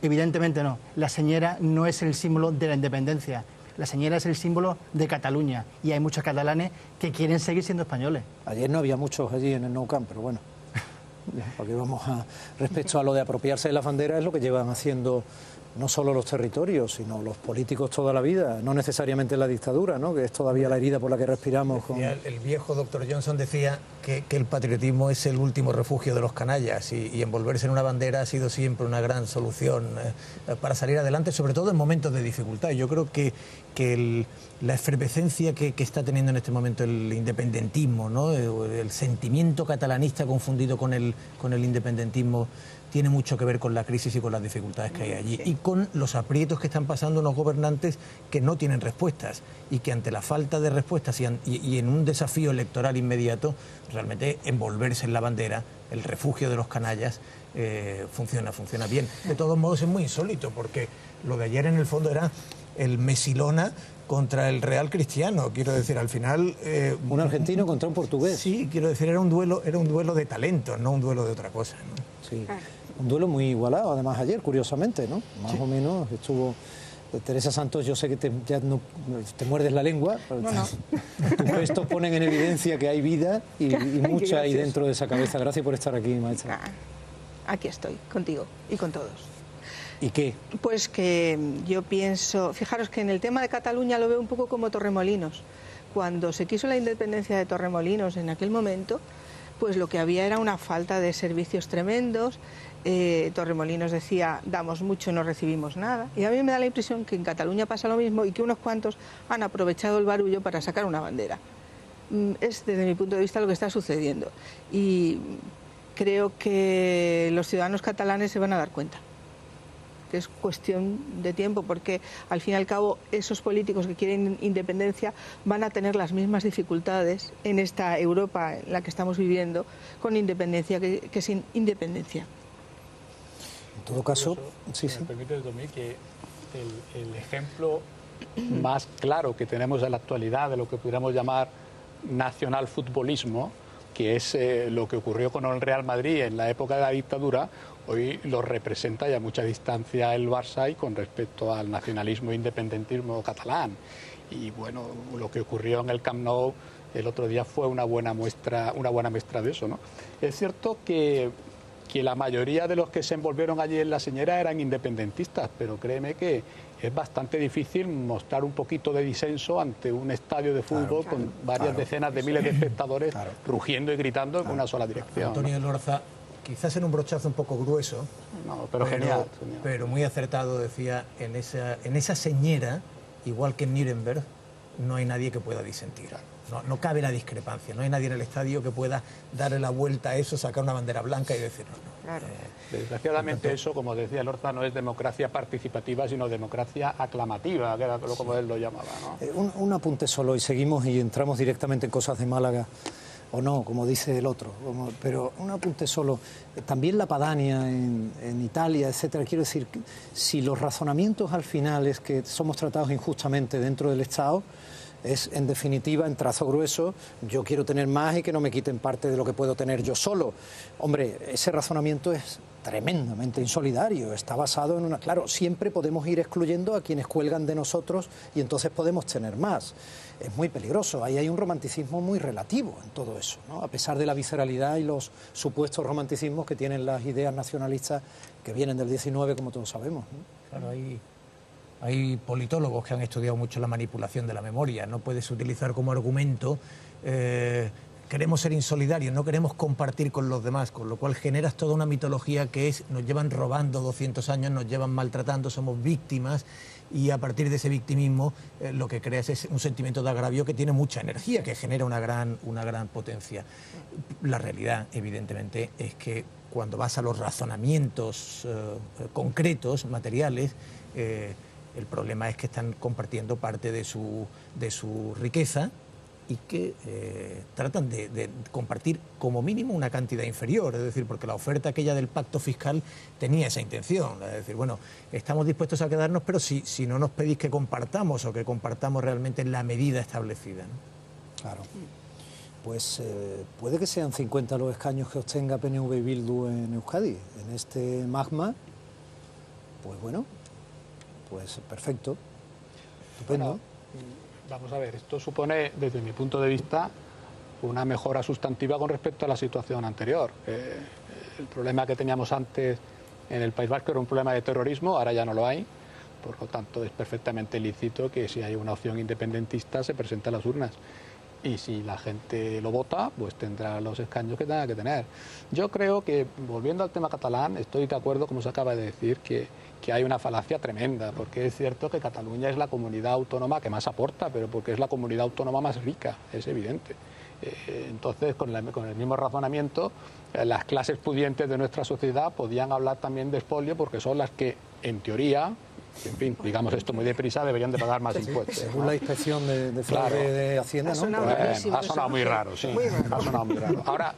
evidentemente no. La señera no es el símbolo de la independencia. La señera es el símbolo de Cataluña y hay muchos catalanes que quieren seguir siendo españoles. Ayer no había muchos allí en el Nou Camp, pero bueno. Porque respecto a lo de apropiarse de la bandera es lo que llevan haciendo no solo los territorios, sino los políticos toda la vida, no necesariamente la dictadura, ¿no?, que es todavía la herida por la que respiramos. El viejo doctor Johnson decía que el patriotismo es el último refugio de los canallas y envolverse en una bandera ha sido siempre una gran solución para salir adelante, sobre todo en momentos de dificultad. Yo creo que la efervescencia que está teniendo en este momento el independentismo, ¿no?, el sentimiento catalanista confundido con el independentismo tiene mucho que ver con la crisis y con las dificultades que hay allí y con los aprietos que están pasando unos gobernantes que no tienen respuestas y que ante la falta de respuestas y en un desafío electoral inmediato, realmente envolverse en la bandera, el refugio de los canallas, funciona bien. De todos modos es muy insólito porque lo de ayer en el fondo era el Mesilona contra el Real Cristiano, quiero decir, al final... un argentino contra un portugués. Sí, quiero decir, era un duelo de talentos, no un duelo de otra cosa, ¿no? Sí, un duelo muy igualado, además ayer, curiosamente, ¿no? Más o menos estuvo... Teresa Santos, yo sé que ya no te muerdes la lengua, pero tus gestos ponen en evidencia que hay vida y mucha ahí dentro de esa cabeza. Gracias por estar aquí, maestra. Aquí estoy, contigo y con todos. ¿Y qué? Pues que yo pienso, fijaros que en el tema de Cataluña lo veo un poco como Torremolinos. Cuando se quiso la independencia de Torremolinos en aquel momento, pues lo que había era una falta de servicios tremendos. Torremolinos decía, damos mucho, no recibimos nada. Y a mí me da la impresión que en Cataluña pasa lo mismo y que unos cuantos han aprovechado el barullo para sacar una bandera. Es desde mi punto de vista lo que está sucediendo. Y creo que los ciudadanos catalanes se van a dar cuenta. Que es cuestión de tiempo, porque al fin y al cabo esos políticos que quieren independencia van a tener las mismas dificultades en esta Europa en la que estamos viviendo con independencia que sin independencia. En todo caso, sí. Me permite, Tommy, que el ejemplo más claro que tenemos en la actualidad de lo que pudiéramos llamar nacionalfutbolismo, que es lo que ocurrió con el Real Madrid en la época de la dictadura, hoy lo representa y a mucha distancia el Barça y con respecto al nacionalismo e independentismo catalán. Y bueno, lo que ocurrió en el Camp Nou el otro día fue una buena muestra de eso, ¿no? Es cierto que la mayoría de los que se envolvieron allí en la señera eran independentistas, pero créeme que es bastante difícil mostrar un poquito de disenso ante un estadio de fútbol con varias decenas de miles de espectadores rugiendo y gritando en una sola dirección. Antonio Lorza, quizás en un brochazo un poco grueso, pero genial. Pero muy acertado, decía, en esa señera, igual que en Nuremberg, no hay nadie que pueda disentir. No cabe la discrepancia, no hay nadie en el estadio que pueda darle la vuelta a eso, sacar una bandera blanca y decir no. Claro. Desgraciadamente eso, como decía Lorza, no es democracia participativa, sino democracia aclamativa, que era como él lo llamaba, ¿no? Un apunte solo y seguimos y entramos directamente en cosas de Málaga, o no, como dice el otro, pero un apunte solo. También la Padania en Italia, etcétera. Quiero decir, si los razonamientos al final es que somos tratados injustamente dentro del Estado, es, en definitiva, en trazo grueso, yo quiero tener más y que no me quiten parte de lo que puedo tener yo solo. Hombre, ese razonamiento es tremendamente insolidario, está basado en una... Claro, siempre podemos ir excluyendo a quienes cuelgan de nosotros y entonces podemos tener más. Es muy peligroso, ahí hay un romanticismo muy relativo en todo eso, ¿no? A pesar de la visceralidad y los supuestos romanticismos que tienen las ideas nacionalistas que vienen del 19, como todos sabemos, ¿no? Claro, hay politólogos que han estudiado mucho la manipulación de la memoria. No puedes utilizar como argumento queremos ser insolidarios, no queremos compartir con los demás, con lo cual generas toda una mitología que es nos llevan robando 200 años, nos llevan maltratando, somos víctimas y a partir de ese victimismo lo que creas es un sentimiento de agravio que tiene mucha energía, que genera una gran potencia. La realidad, evidentemente, es que cuando vas a los razonamientos concretos, materiales, el problema es que están compartiendo parte de su riqueza y que tratan de compartir como mínimo una cantidad inferior, es decir, porque la oferta aquella del pacto fiscal tenía esa intención, es decir, bueno, estamos dispuestos a quedarnos, pero si no nos pedís que compartamos o que compartamos realmente en la medida establecida, ¿no? Claro. Pues puede que sean 50 los escaños que obtenga PNV y Bildu en Euskadi, en este magma, pues bueno, pues perfecto, estupendo. Bueno, vamos a ver, esto supone, desde mi punto de vista, una mejora sustantiva con respecto a la situación anterior. El problema que teníamos antes en el País Vasco era un problema de terrorismo, ahora ya no lo hay, por lo tanto es perfectamente lícito que si hay una opción independentista se presente a las urnas. Y si la gente lo vota, pues tendrá los escaños que tenga que tener. Yo creo que, volviendo al tema catalán, estoy de acuerdo, como se acaba de decir, que hay una falacia tremenda, porque es cierto que Cataluña es la comunidad autónoma que más aporta, pero porque es la comunidad autónoma más rica, es evidente. Entonces, con el mismo razonamiento, las clases pudientes de nuestra sociedad podían hablar también de expolio porque son las que, en teoría, en fin, digamos esto muy deprisa, deberían de pagar más impuestos. Según la inspección de fraude de Hacienda, ¿no? Ha sonado muy raro, sí. Ha sonado muy raro. Ahora,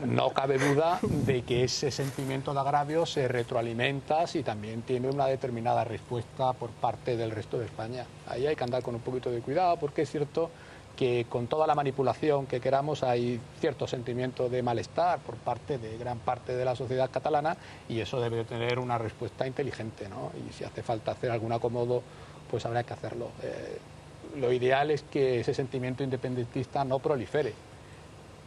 no cabe duda de que ese sentimiento de agravio se retroalimenta si también tiene una determinada respuesta por parte del resto de España. Ahí hay que andar con un poquito de cuidado porque es cierto que con toda la manipulación que queramos hay cierto sentimiento de malestar por parte de gran parte de la sociedad catalana y eso debe de tener una respuesta inteligente, ¿no? Y si hace falta hacer algún acomodo, pues habrá que hacerlo. Lo ideal es que ese sentimiento independentista no prolifere,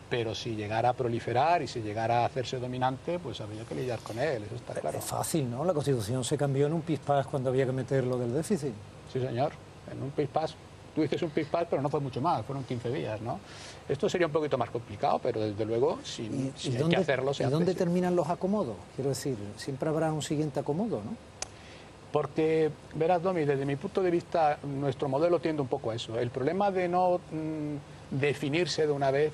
pero si llegara a proliferar y si llegara a hacerse dominante, pues habría que lidiar con él, eso está claro. Es fácil, ¿no? La Constitución se cambió en un pispás cuando había que meter lo del déficit. Sí, señor, en un pispás. Tú dices un pispás, pero no fue mucho más, fueron 15 días, ¿no? Esto sería un poquito más complicado, pero desde luego, si hay que hacerlo, se hace. ¿Y dónde terminan los acomodos? Quiero decir, siempre habrá un siguiente acomodo, ¿no? Porque, verás, Domi, desde mi punto de vista, nuestro modelo tiende un poco a eso. El problema de no definirse de una vez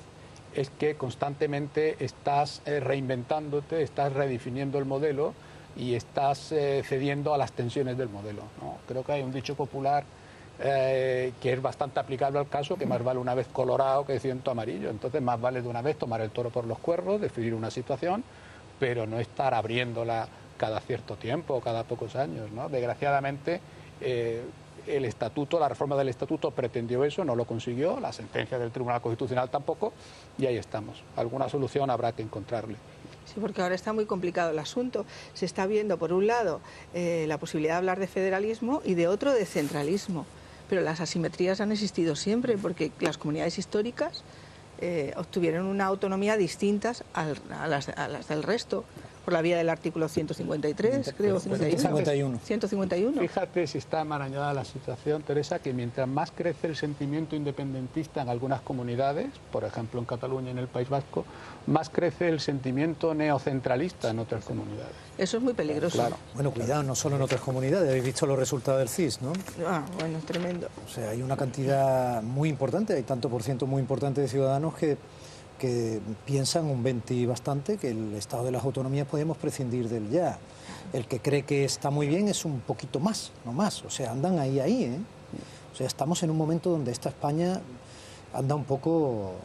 es que constantemente estás reinventándote, estás redefiniendo el modelo y estás cediendo a las tensiones del modelo, ¿no? Creo que hay un dicho popular que es bastante aplicable al caso, que más vale una vez colorado que ciento amarillo. Entonces más vale de una vez tomar el toro por los cuernos, definir una situación, pero no estar abriéndola cada cierto tiempo o cada pocos años, ¿no? Desgraciadamente el estatuto, la reforma del estatuto pretendió eso, no lo consiguió, la sentencia del Tribunal Constitucional tampoco, y ahí estamos. Alguna solución habrá que encontrarle. Sí, porque ahora está muy complicado el asunto. Se está viendo, por un lado, la posibilidad de hablar de federalismo y de otro de centralismo. Pero las asimetrías han existido siempre, porque las comunidades históricas obtuvieron una autonomía distintas a las del resto, por la vía del artículo 153, creo, 151. 151. Fíjate si está enmarañada la situación, Teresa, que mientras más crece el sentimiento independentista en algunas comunidades, por ejemplo en Cataluña y en el País Vasco, más crece el sentimiento neocentralista en otras comunidades. Eso es muy peligroso. Claro. Bueno, cuidado, no solo en otras comunidades, habéis visto los resultados del CIS, ¿no? Ah, bueno, tremendo. O sea, hay una cantidad muy importante, hay tanto por ciento muy importante de ciudadanos que piensan un 20 y bastante que el Estado de las Autonomías podemos prescindir del ya. El que cree que está muy bien es un poquito más, no más. O sea, andan ahí, ¿eh? O sea, estamos en un momento donde esta España anda un poco,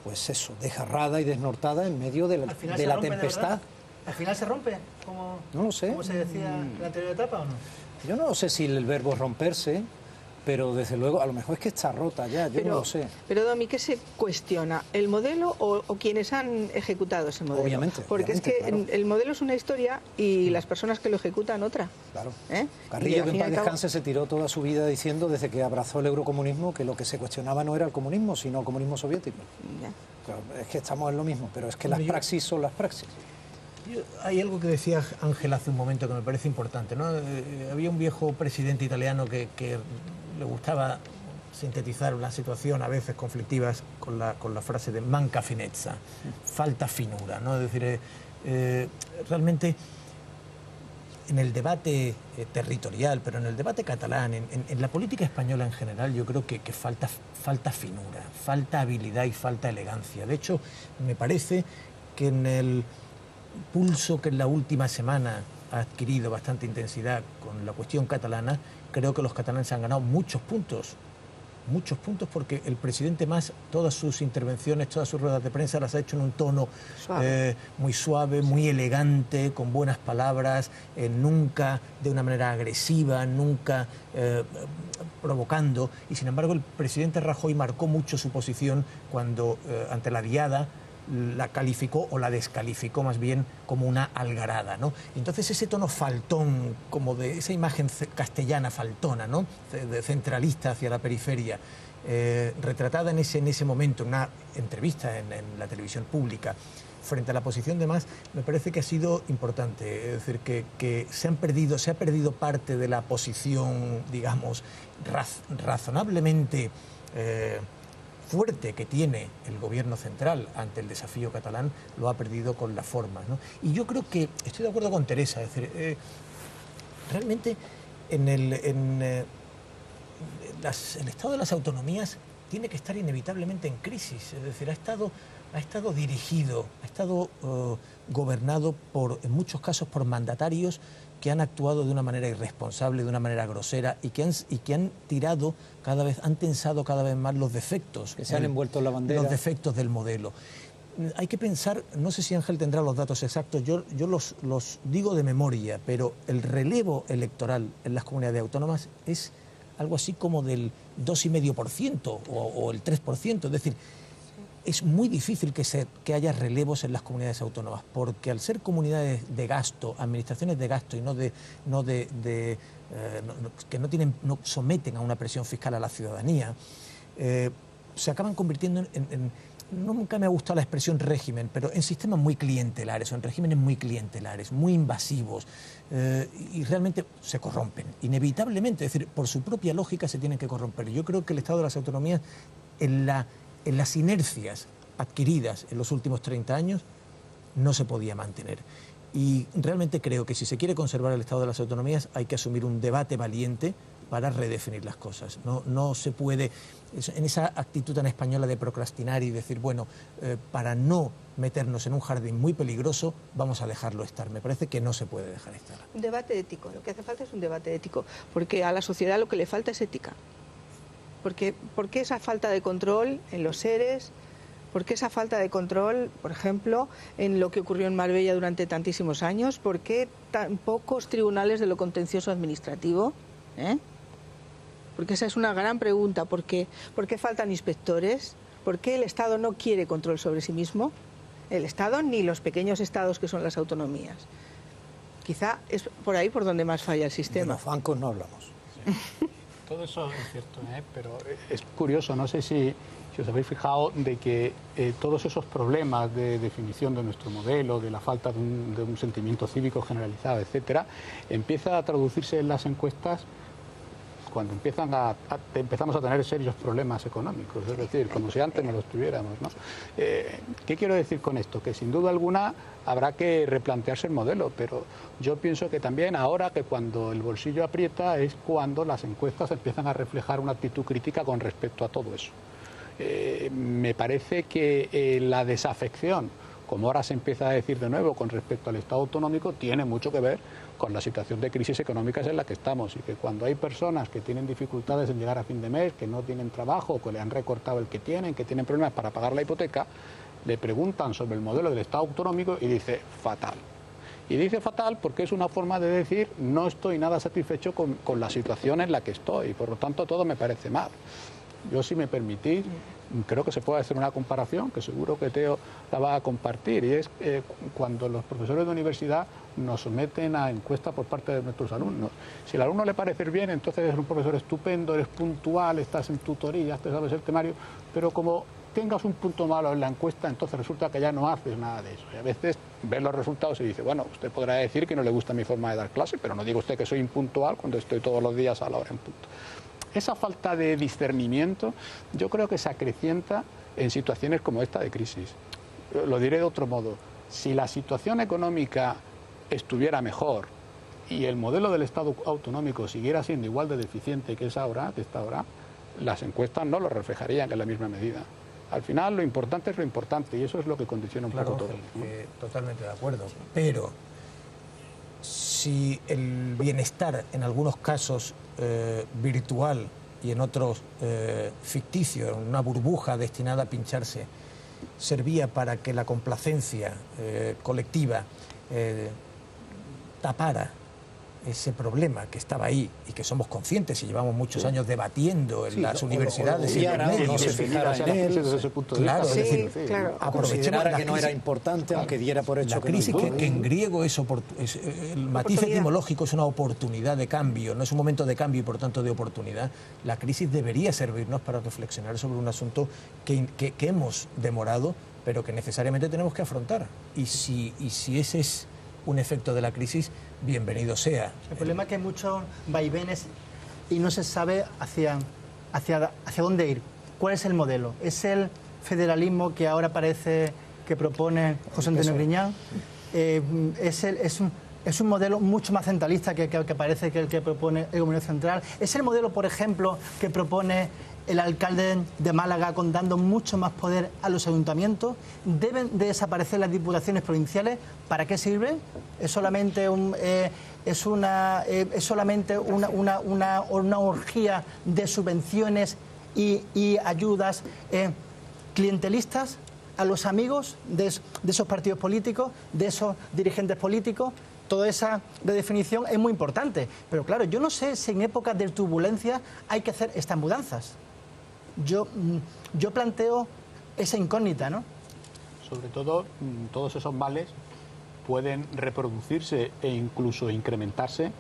pues eso, desgarrada y desnortada en medio de la tempestad. ¿Al final se rompe? No lo sé. ¿Cómo se decía en la anterior etapa o no? Yo no sé si el verbo es romperse, pero desde luego a lo mejor es que está rota ya, yo no lo sé. Pero Domi, ¿qué se cuestiona? ¿El modelo o quienes han ejecutado ese modelo? Obviamente. Porque es que claro. el modelo es una historia y las personas que lo ejecutan otra. Claro. ¿Eh? Carrillo, que en paz descanse, se tiró toda su vida diciendo, desde que abrazó el eurocomunismo, que lo que se cuestionaba no era el comunismo, sino el comunismo soviético. Ya. Claro, es que estamos en lo mismo, pero es que las praxis son las praxis. Hay algo que decía Ángel hace un momento que me parece importante, ¿no? Había un viejo presidente italiano que le gustaba sintetizar una situación a veces conflictivas con la frase de manca finezza, falta finura, ¿no? Es decir, realmente en el debate territorial, pero en el debate catalán, en la política española en general, yo creo que falta finura, falta habilidad y falta elegancia. De hecho, me parece que en el pulso que en la última semana ha adquirido bastante intensidad con la cuestión catalana, creo que los catalanes han ganado muchos puntos porque el presidente Mas, todas sus intervenciones, todas sus ruedas de prensa las ha hecho en un tono muy suave, muy elegante, con buenas palabras, nunca de una manera agresiva, nunca provocando, y sin embargo el presidente Rajoy marcó mucho su posición cuando ante la diada la calificó o la descalificó más bien como una algarada, ¿no? Entonces ese tono faltón, como de esa imagen castellana faltona, ¿no? De centralista hacia la periferia, retratada en ese momento en una entrevista en la televisión pública frente a la posición de Mas, me parece que ha sido importante. Es decir, que se ha perdido parte de la posición, digamos, razonablemente fuerte que tiene el gobierno central ante el desafío catalán, lo ha perdido con las formas, ¿no? Y yo creo que estoy de acuerdo con Teresa, es decir, realmente el estado de las autonomías tiene que estar inevitablemente en crisis. Es decir, ha estado dirigido, ha estado gobernado en muchos casos por mandatarios que han actuado de una manera irresponsable, de una manera grosera y que han han tensado cada vez más los defectos. Que se han envuelto en la bandera. Los defectos del modelo. Hay que pensar, no sé si Ángel tendrá los datos exactos, yo los digo de memoria, pero el relevo electoral en las comunidades autónomas es algo así como del 2,5% o el 3%, es decir, es muy difícil que haya relevos en las comunidades autónomas, porque al ser comunidades de gasto, administraciones de gasto y que no someten a una presión fiscal a la ciudadanía, se acaban convirtiendo nunca me ha gustado la expresión régimen, pero en sistemas muy clientelares o en regímenes muy clientelares, muy invasivos, y realmente se corrompen, inevitablemente, es decir, por su propia lógica se tienen que corromper. Yo creo que el Estado de las Autonomías, en las inercias adquiridas en los últimos 30 años, no se podía mantener. Y realmente creo que si se quiere conservar el Estado de las Autonomías hay que asumir un debate valiente para redefinir las cosas. No se puede, en esa actitud tan española de procrastinar y decir, bueno, para no meternos en un jardín muy peligroso, vamos a dejarlo estar. Me parece que no se puede dejar estar. Un debate ético, lo que hace falta es un debate ético, porque a la sociedad lo que le falta es ética. ¿Por qué esa falta de control en los seres? ¿Por qué esa falta de control, por ejemplo, en lo que ocurrió en Marbella durante tantísimos años? ¿Por qué tan pocos tribunales de lo contencioso administrativo? Porque esa es una gran pregunta. ¿Por qué faltan inspectores? ¿Por qué el Estado no quiere control sobre sí mismo? El Estado ni los pequeños estados que son las autonomías. Quizá es por ahí por donde más falla el sistema. De los bancos no hablamos. Sí. Todo eso es cierto, pero es curioso, no sé si os habéis fijado de que todos esos problemas de definición de nuestro modelo, de la falta de un sentimiento cívico generalizado, etcétera, empieza a traducirse en las encuestas cuando empezamos a tener serios problemas económicos, es decir, como si antes no los tuviéramos, ¿no? ¿Qué quiero decir con esto? Que sin duda alguna habrá que replantearse el modelo, pero yo pienso que también ahora que cuando el bolsillo aprieta es cuando las encuestas empiezan a reflejar una actitud crítica con respecto a todo eso. Me parece que la desafección, como ahora se empieza a decir de nuevo con respecto al Estado autonómico, tiene mucho que ver con la situación de crisis económicas en la que estamos, y que cuando hay personas que tienen dificultades en llegar a fin de mes, que no tienen trabajo, que le han recortado el que tienen problemas para pagar la hipoteca, le preguntan sobre el modelo del Estado autonómico y dice fatal. Y dice fatal porque es una forma de decir no estoy nada satisfecho con la situación en la que estoy, y por lo tanto todo me parece mal. Yo, si me permitís, creo que se puede hacer una comparación, que seguro que Teo la va a compartir, y es cuando los profesores de universidad nos someten a encuestas por parte de nuestros alumnos. Si al alumno le parece bien, entonces eres un profesor estupendo, eres puntual, estás en tutoría, te sabes el temario, pero como tengas un punto malo en la encuesta, entonces resulta que ya no haces nada de eso. Y a veces ves los resultados y dice, bueno, usted podrá decir que no le gusta mi forma de dar clase, pero no diga usted que soy impuntual cuando estoy todos los días a la hora en punto. Esa falta de discernimiento yo creo que se acrecienta en situaciones como esta de crisis. Lo diré de otro modo. Si la situación económica estuviera mejor y el modelo del Estado autonómico siguiera siendo igual de deficiente que está ahora, las encuestas no lo reflejarían en la misma medida. Al final lo importante es lo importante, y eso es lo que condiciona un poco todo. Totalmente de acuerdo. Pero si el bienestar en algunos casos virtual y en otros ficticio, en una burbuja destinada a pincharse, servía para que la complacencia colectiva tapara ese problema que estaba ahí y que somos conscientes y llevamos muchos años debatiendo en las universidades y en no se fijara en él, desde ese punto de claro, vista. es decir, claro. Considerara que no era importante, aunque diera por hecho la crisis, que en griego es el matiz etimológico es una oportunidad de cambio, no es un momento de cambio y por tanto de oportunidad. La crisis debería servirnos para reflexionar sobre un asunto que hemos demorado, pero que necesariamente tenemos que afrontar. Y si ese es un efecto de la crisis, bienvenido sea. El problema es que hay muchos vaivenes y no se sabe hacia dónde ir. ¿Cuál es el modelo? ¿Es el federalismo que ahora parece que propone José Antonio Griñán? ¿Es un modelo mucho más centralista que parece que el que propone el gobierno central? ¿Es el modelo, por ejemplo, que propone el alcalde de Málaga dando mucho más poder a los ayuntamientos. ¿Deben de desaparecer las diputaciones provinciales? ¿Para qué sirven? ¿Es solamente una orgía de subvenciones y ayudas clientelistas a los amigos de esos partidos políticos, de esos dirigentes políticos? Toda esa redefinición es muy importante. Pero claro, yo no sé si en épocas de turbulencia hay que hacer estas mudanzas. Yo planteo esa incógnita, ¿no? Sobre todo, todos esos males pueden reproducirse e incluso incrementarse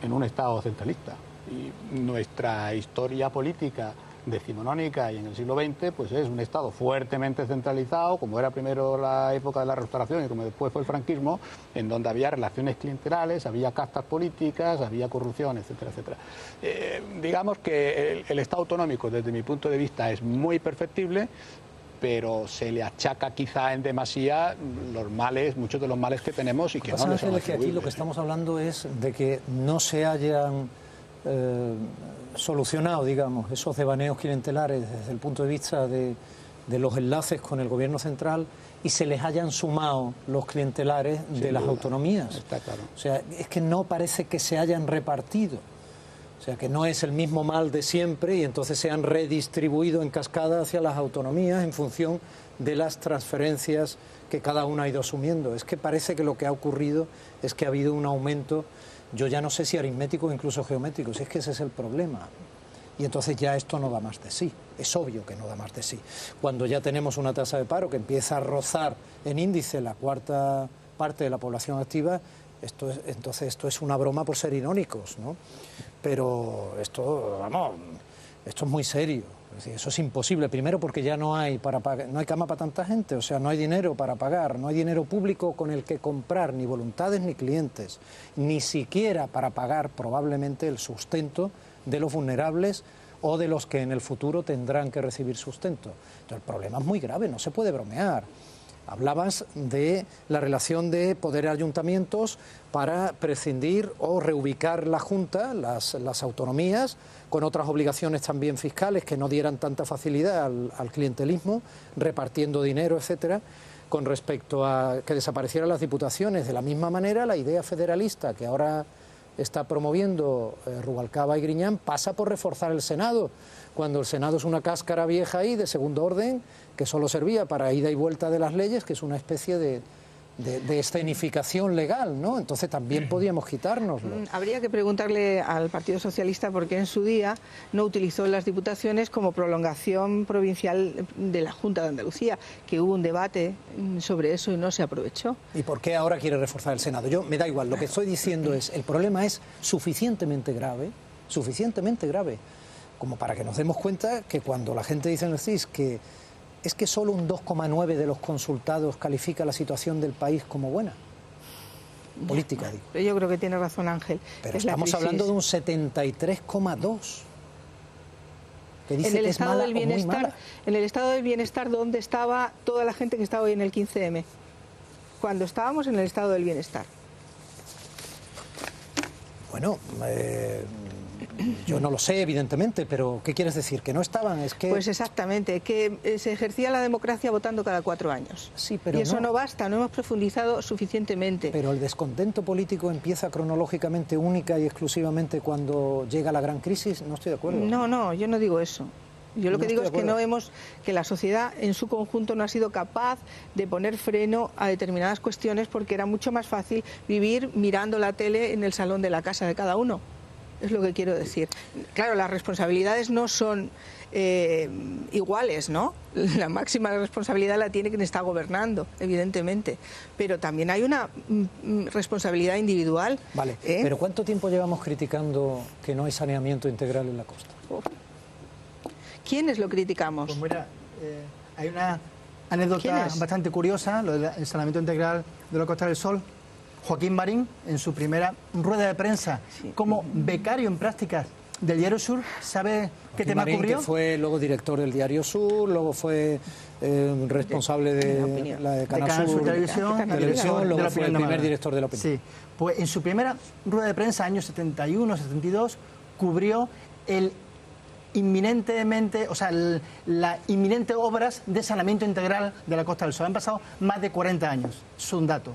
en un Estado centralista. Y nuestra historia política decimonónica y en el siglo XX pues es un Estado fuertemente centralizado, como era primero la época de la Restauración y como después fue el franquismo, en donde había relaciones clientelales, había castas políticas, había corrupción, etcétera, etcétera. Digamos que el Estado autonómico, desde mi punto de vista, es muy perfectible, pero se le achaca quizá en demasía los males, muchos de los males que tenemos y que no les son atribuibles. Que aquí lo que estamos hablando es de que no se hayan solucionado, digamos, esos devaneos clientelares desde el punto de vista de los enlaces con el gobierno central y se les hayan sumado los clientelares de las autonomías. Está claro. O sea, es que no parece que se hayan repartido. O sea, que no es el mismo mal de siempre y entonces se han redistribuido en cascada hacia las autonomías en función de las transferencias que cada una ha ido asumiendo. Es que parece que lo que ha ocurrido es que ha habido un aumento, yo ya no sé si aritmético o incluso geométrico, si es que ese es el problema. Y entonces ya esto no da más de sí, es obvio que no da más de sí. Cuando ya tenemos una tasa de paro que empieza a rozar en índice la cuarta parte de la población activa, entonces esto es una broma por ser irónicos, ¿no? Pero esto es muy serio. Es decir, eso es imposible. Primero porque ya no hay para pagar, no hay cama para tanta gente, o sea, no hay dinero para pagar, no hay dinero público con el que comprar ni voluntades ni clientes, ni siquiera para pagar probablemente el sustento de los vulnerables o de los que en el futuro tendrán que recibir sustento. Entonces el problema es muy grave, no se puede bromear. Hablabas de la relación de poder-ayuntamientos para prescindir o reubicar la Junta, las autonomías, con otras obligaciones también fiscales que no dieran tanta facilidad al clientelismo, repartiendo dinero, etcétera. Con respecto a que desaparecieran las diputaciones, de la misma manera, la idea federalista que ahora está promoviendo Rubalcaba y Griñán pasa por reforzar el Senado, cuando el Senado es una cáscara vieja ahí de segundo orden que solo servía para ida y vuelta de las leyes, que es una especie de escenificación legal, ¿no? Entonces también podíamos quitárnoslo. Habría que preguntarle al Partido Socialista por qué en su día no utilizó las diputaciones como prolongación provincial de la Junta de Andalucía, que hubo un debate sobre eso y no se aprovechó. ¿Y por qué ahora quiere reforzar el Senado? Yo me da igual, lo que estoy diciendo es, el problema es suficientemente grave, como para que nos demos cuenta que cuando la gente dice en el CIS que es que solo un 2,9 de los consultados califica la situación del país como buena. Política, digo. Yo creo que tiene razón Ángel. Pero estamos hablando de un 73,2. Que dice que es mala o muy mala. En el estado del bienestar, ¿dónde estaba toda la gente que estaba hoy en el 15M? Cuando estábamos en el estado del bienestar. Bueno, yo no lo sé, evidentemente, pero ¿qué quieres decir? ¿Que no estaban? Es que... Pues exactamente, que se ejercía la democracia votando cada 4 años. Sí, pero y eso no basta, no hemos profundizado suficientemente. Pero el descontento político empieza cronológicamente única y exclusivamente cuando llega la gran crisis, no estoy de acuerdo. No, yo no digo eso. Yo lo que digo es que la sociedad en su conjunto no ha sido capaz de poner freno a determinadas cuestiones porque era mucho más fácil vivir mirando la tele en el salón de la casa de cada uno. Es lo que quiero decir. Claro, las responsabilidades no son iguales, ¿no? La máxima responsabilidad la tiene quien está gobernando, evidentemente. Pero también hay una responsabilidad individual. Vale, pero ¿cuánto tiempo llevamos criticando que no hay saneamiento integral en la costa? ¿Quiénes lo criticamos? Pues mira, hay una anécdota bastante curiosa, lo del saneamiento integral de la Costa del Sol. Joaquín Marín, en su primera rueda de prensa como becario en prácticas del Diario Sur, ¿sabe qué tema cubrió? Que fue luego director del Diario Sur, luego fue responsable de la Canal Sur Televisión, luego fue el primer director de La Opinión. Sí, pues en su primera rueda de prensa, años 71, 72, cubrió el inminentemente, o sea, las inminentes obras de saneamiento integral de la Costa del Sol. Han pasado más de 40 años, es un dato.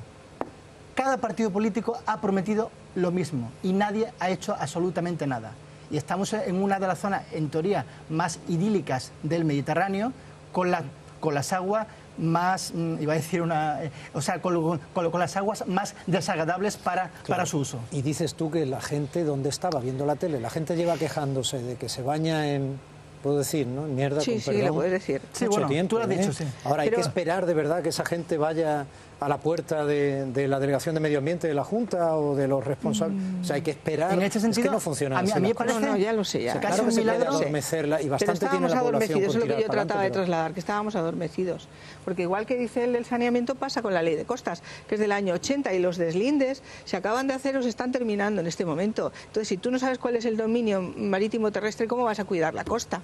Cada partido político ha prometido lo mismo y nadie ha hecho absolutamente nada. Y estamos en una de las zonas, en teoría, más idílicas del Mediterráneo, con las aguas más, iba a decir con las aguas más desagradables para su uso. Y dices tú que la gente, ¿dónde estaba viendo la tele? La gente lleva quejándose de que se baña en, puedo decir, ¿no? En mierda, Sí, con sí, perdón. lo puedes decir. Sí, Mucho bueno, tiempo, tú lo has dicho, sí. Ahora hay Pero- que esperar de verdad que esa gente vaya a la puerta de la Delegación de Medio Ambiente de la Junta o de los responsables. O sea, hay que esperar. En este sentido, es que no funciona a mí me parece... No, ya lo sé, ya. O sea, casi claro que un se puede milagro. adormecerla y Pero bastante tiene estábamos la población adormecidos, con es lo que tirar yo para trataba de adelante, pero- trasladar, que estábamos adormecidos. Porque igual que dice el del saneamiento, pasa con la ley de costas, que es del año 80, y los deslindes se acaban de hacer o se están terminando en este momento. Entonces, si tú no sabes cuál es el dominio marítimo terrestre, ¿cómo vas a cuidar la costa?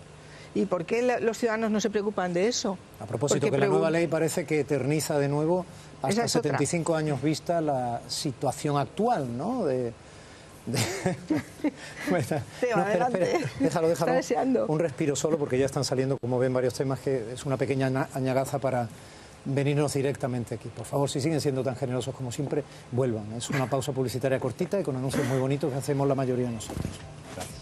¿Y por qué los ciudadanos no se preocupan de eso? A propósito, Porque que la nueva pregun- ley parece que eterniza de nuevo Esa hasta es otra. 75 años vista la situación actual, ¿no? Teo, adelante. Déjalo. Está deseando. Un respiro solo, porque ya están saliendo, como ven, varios temas que es una pequeña añagaza para venirnos directamente aquí. Por favor, si siguen siendo tan generosos como siempre, vuelvan. Es una pausa publicitaria cortita y con anuncios muy bonitos que hacemos la mayoría de nosotros. Gracias.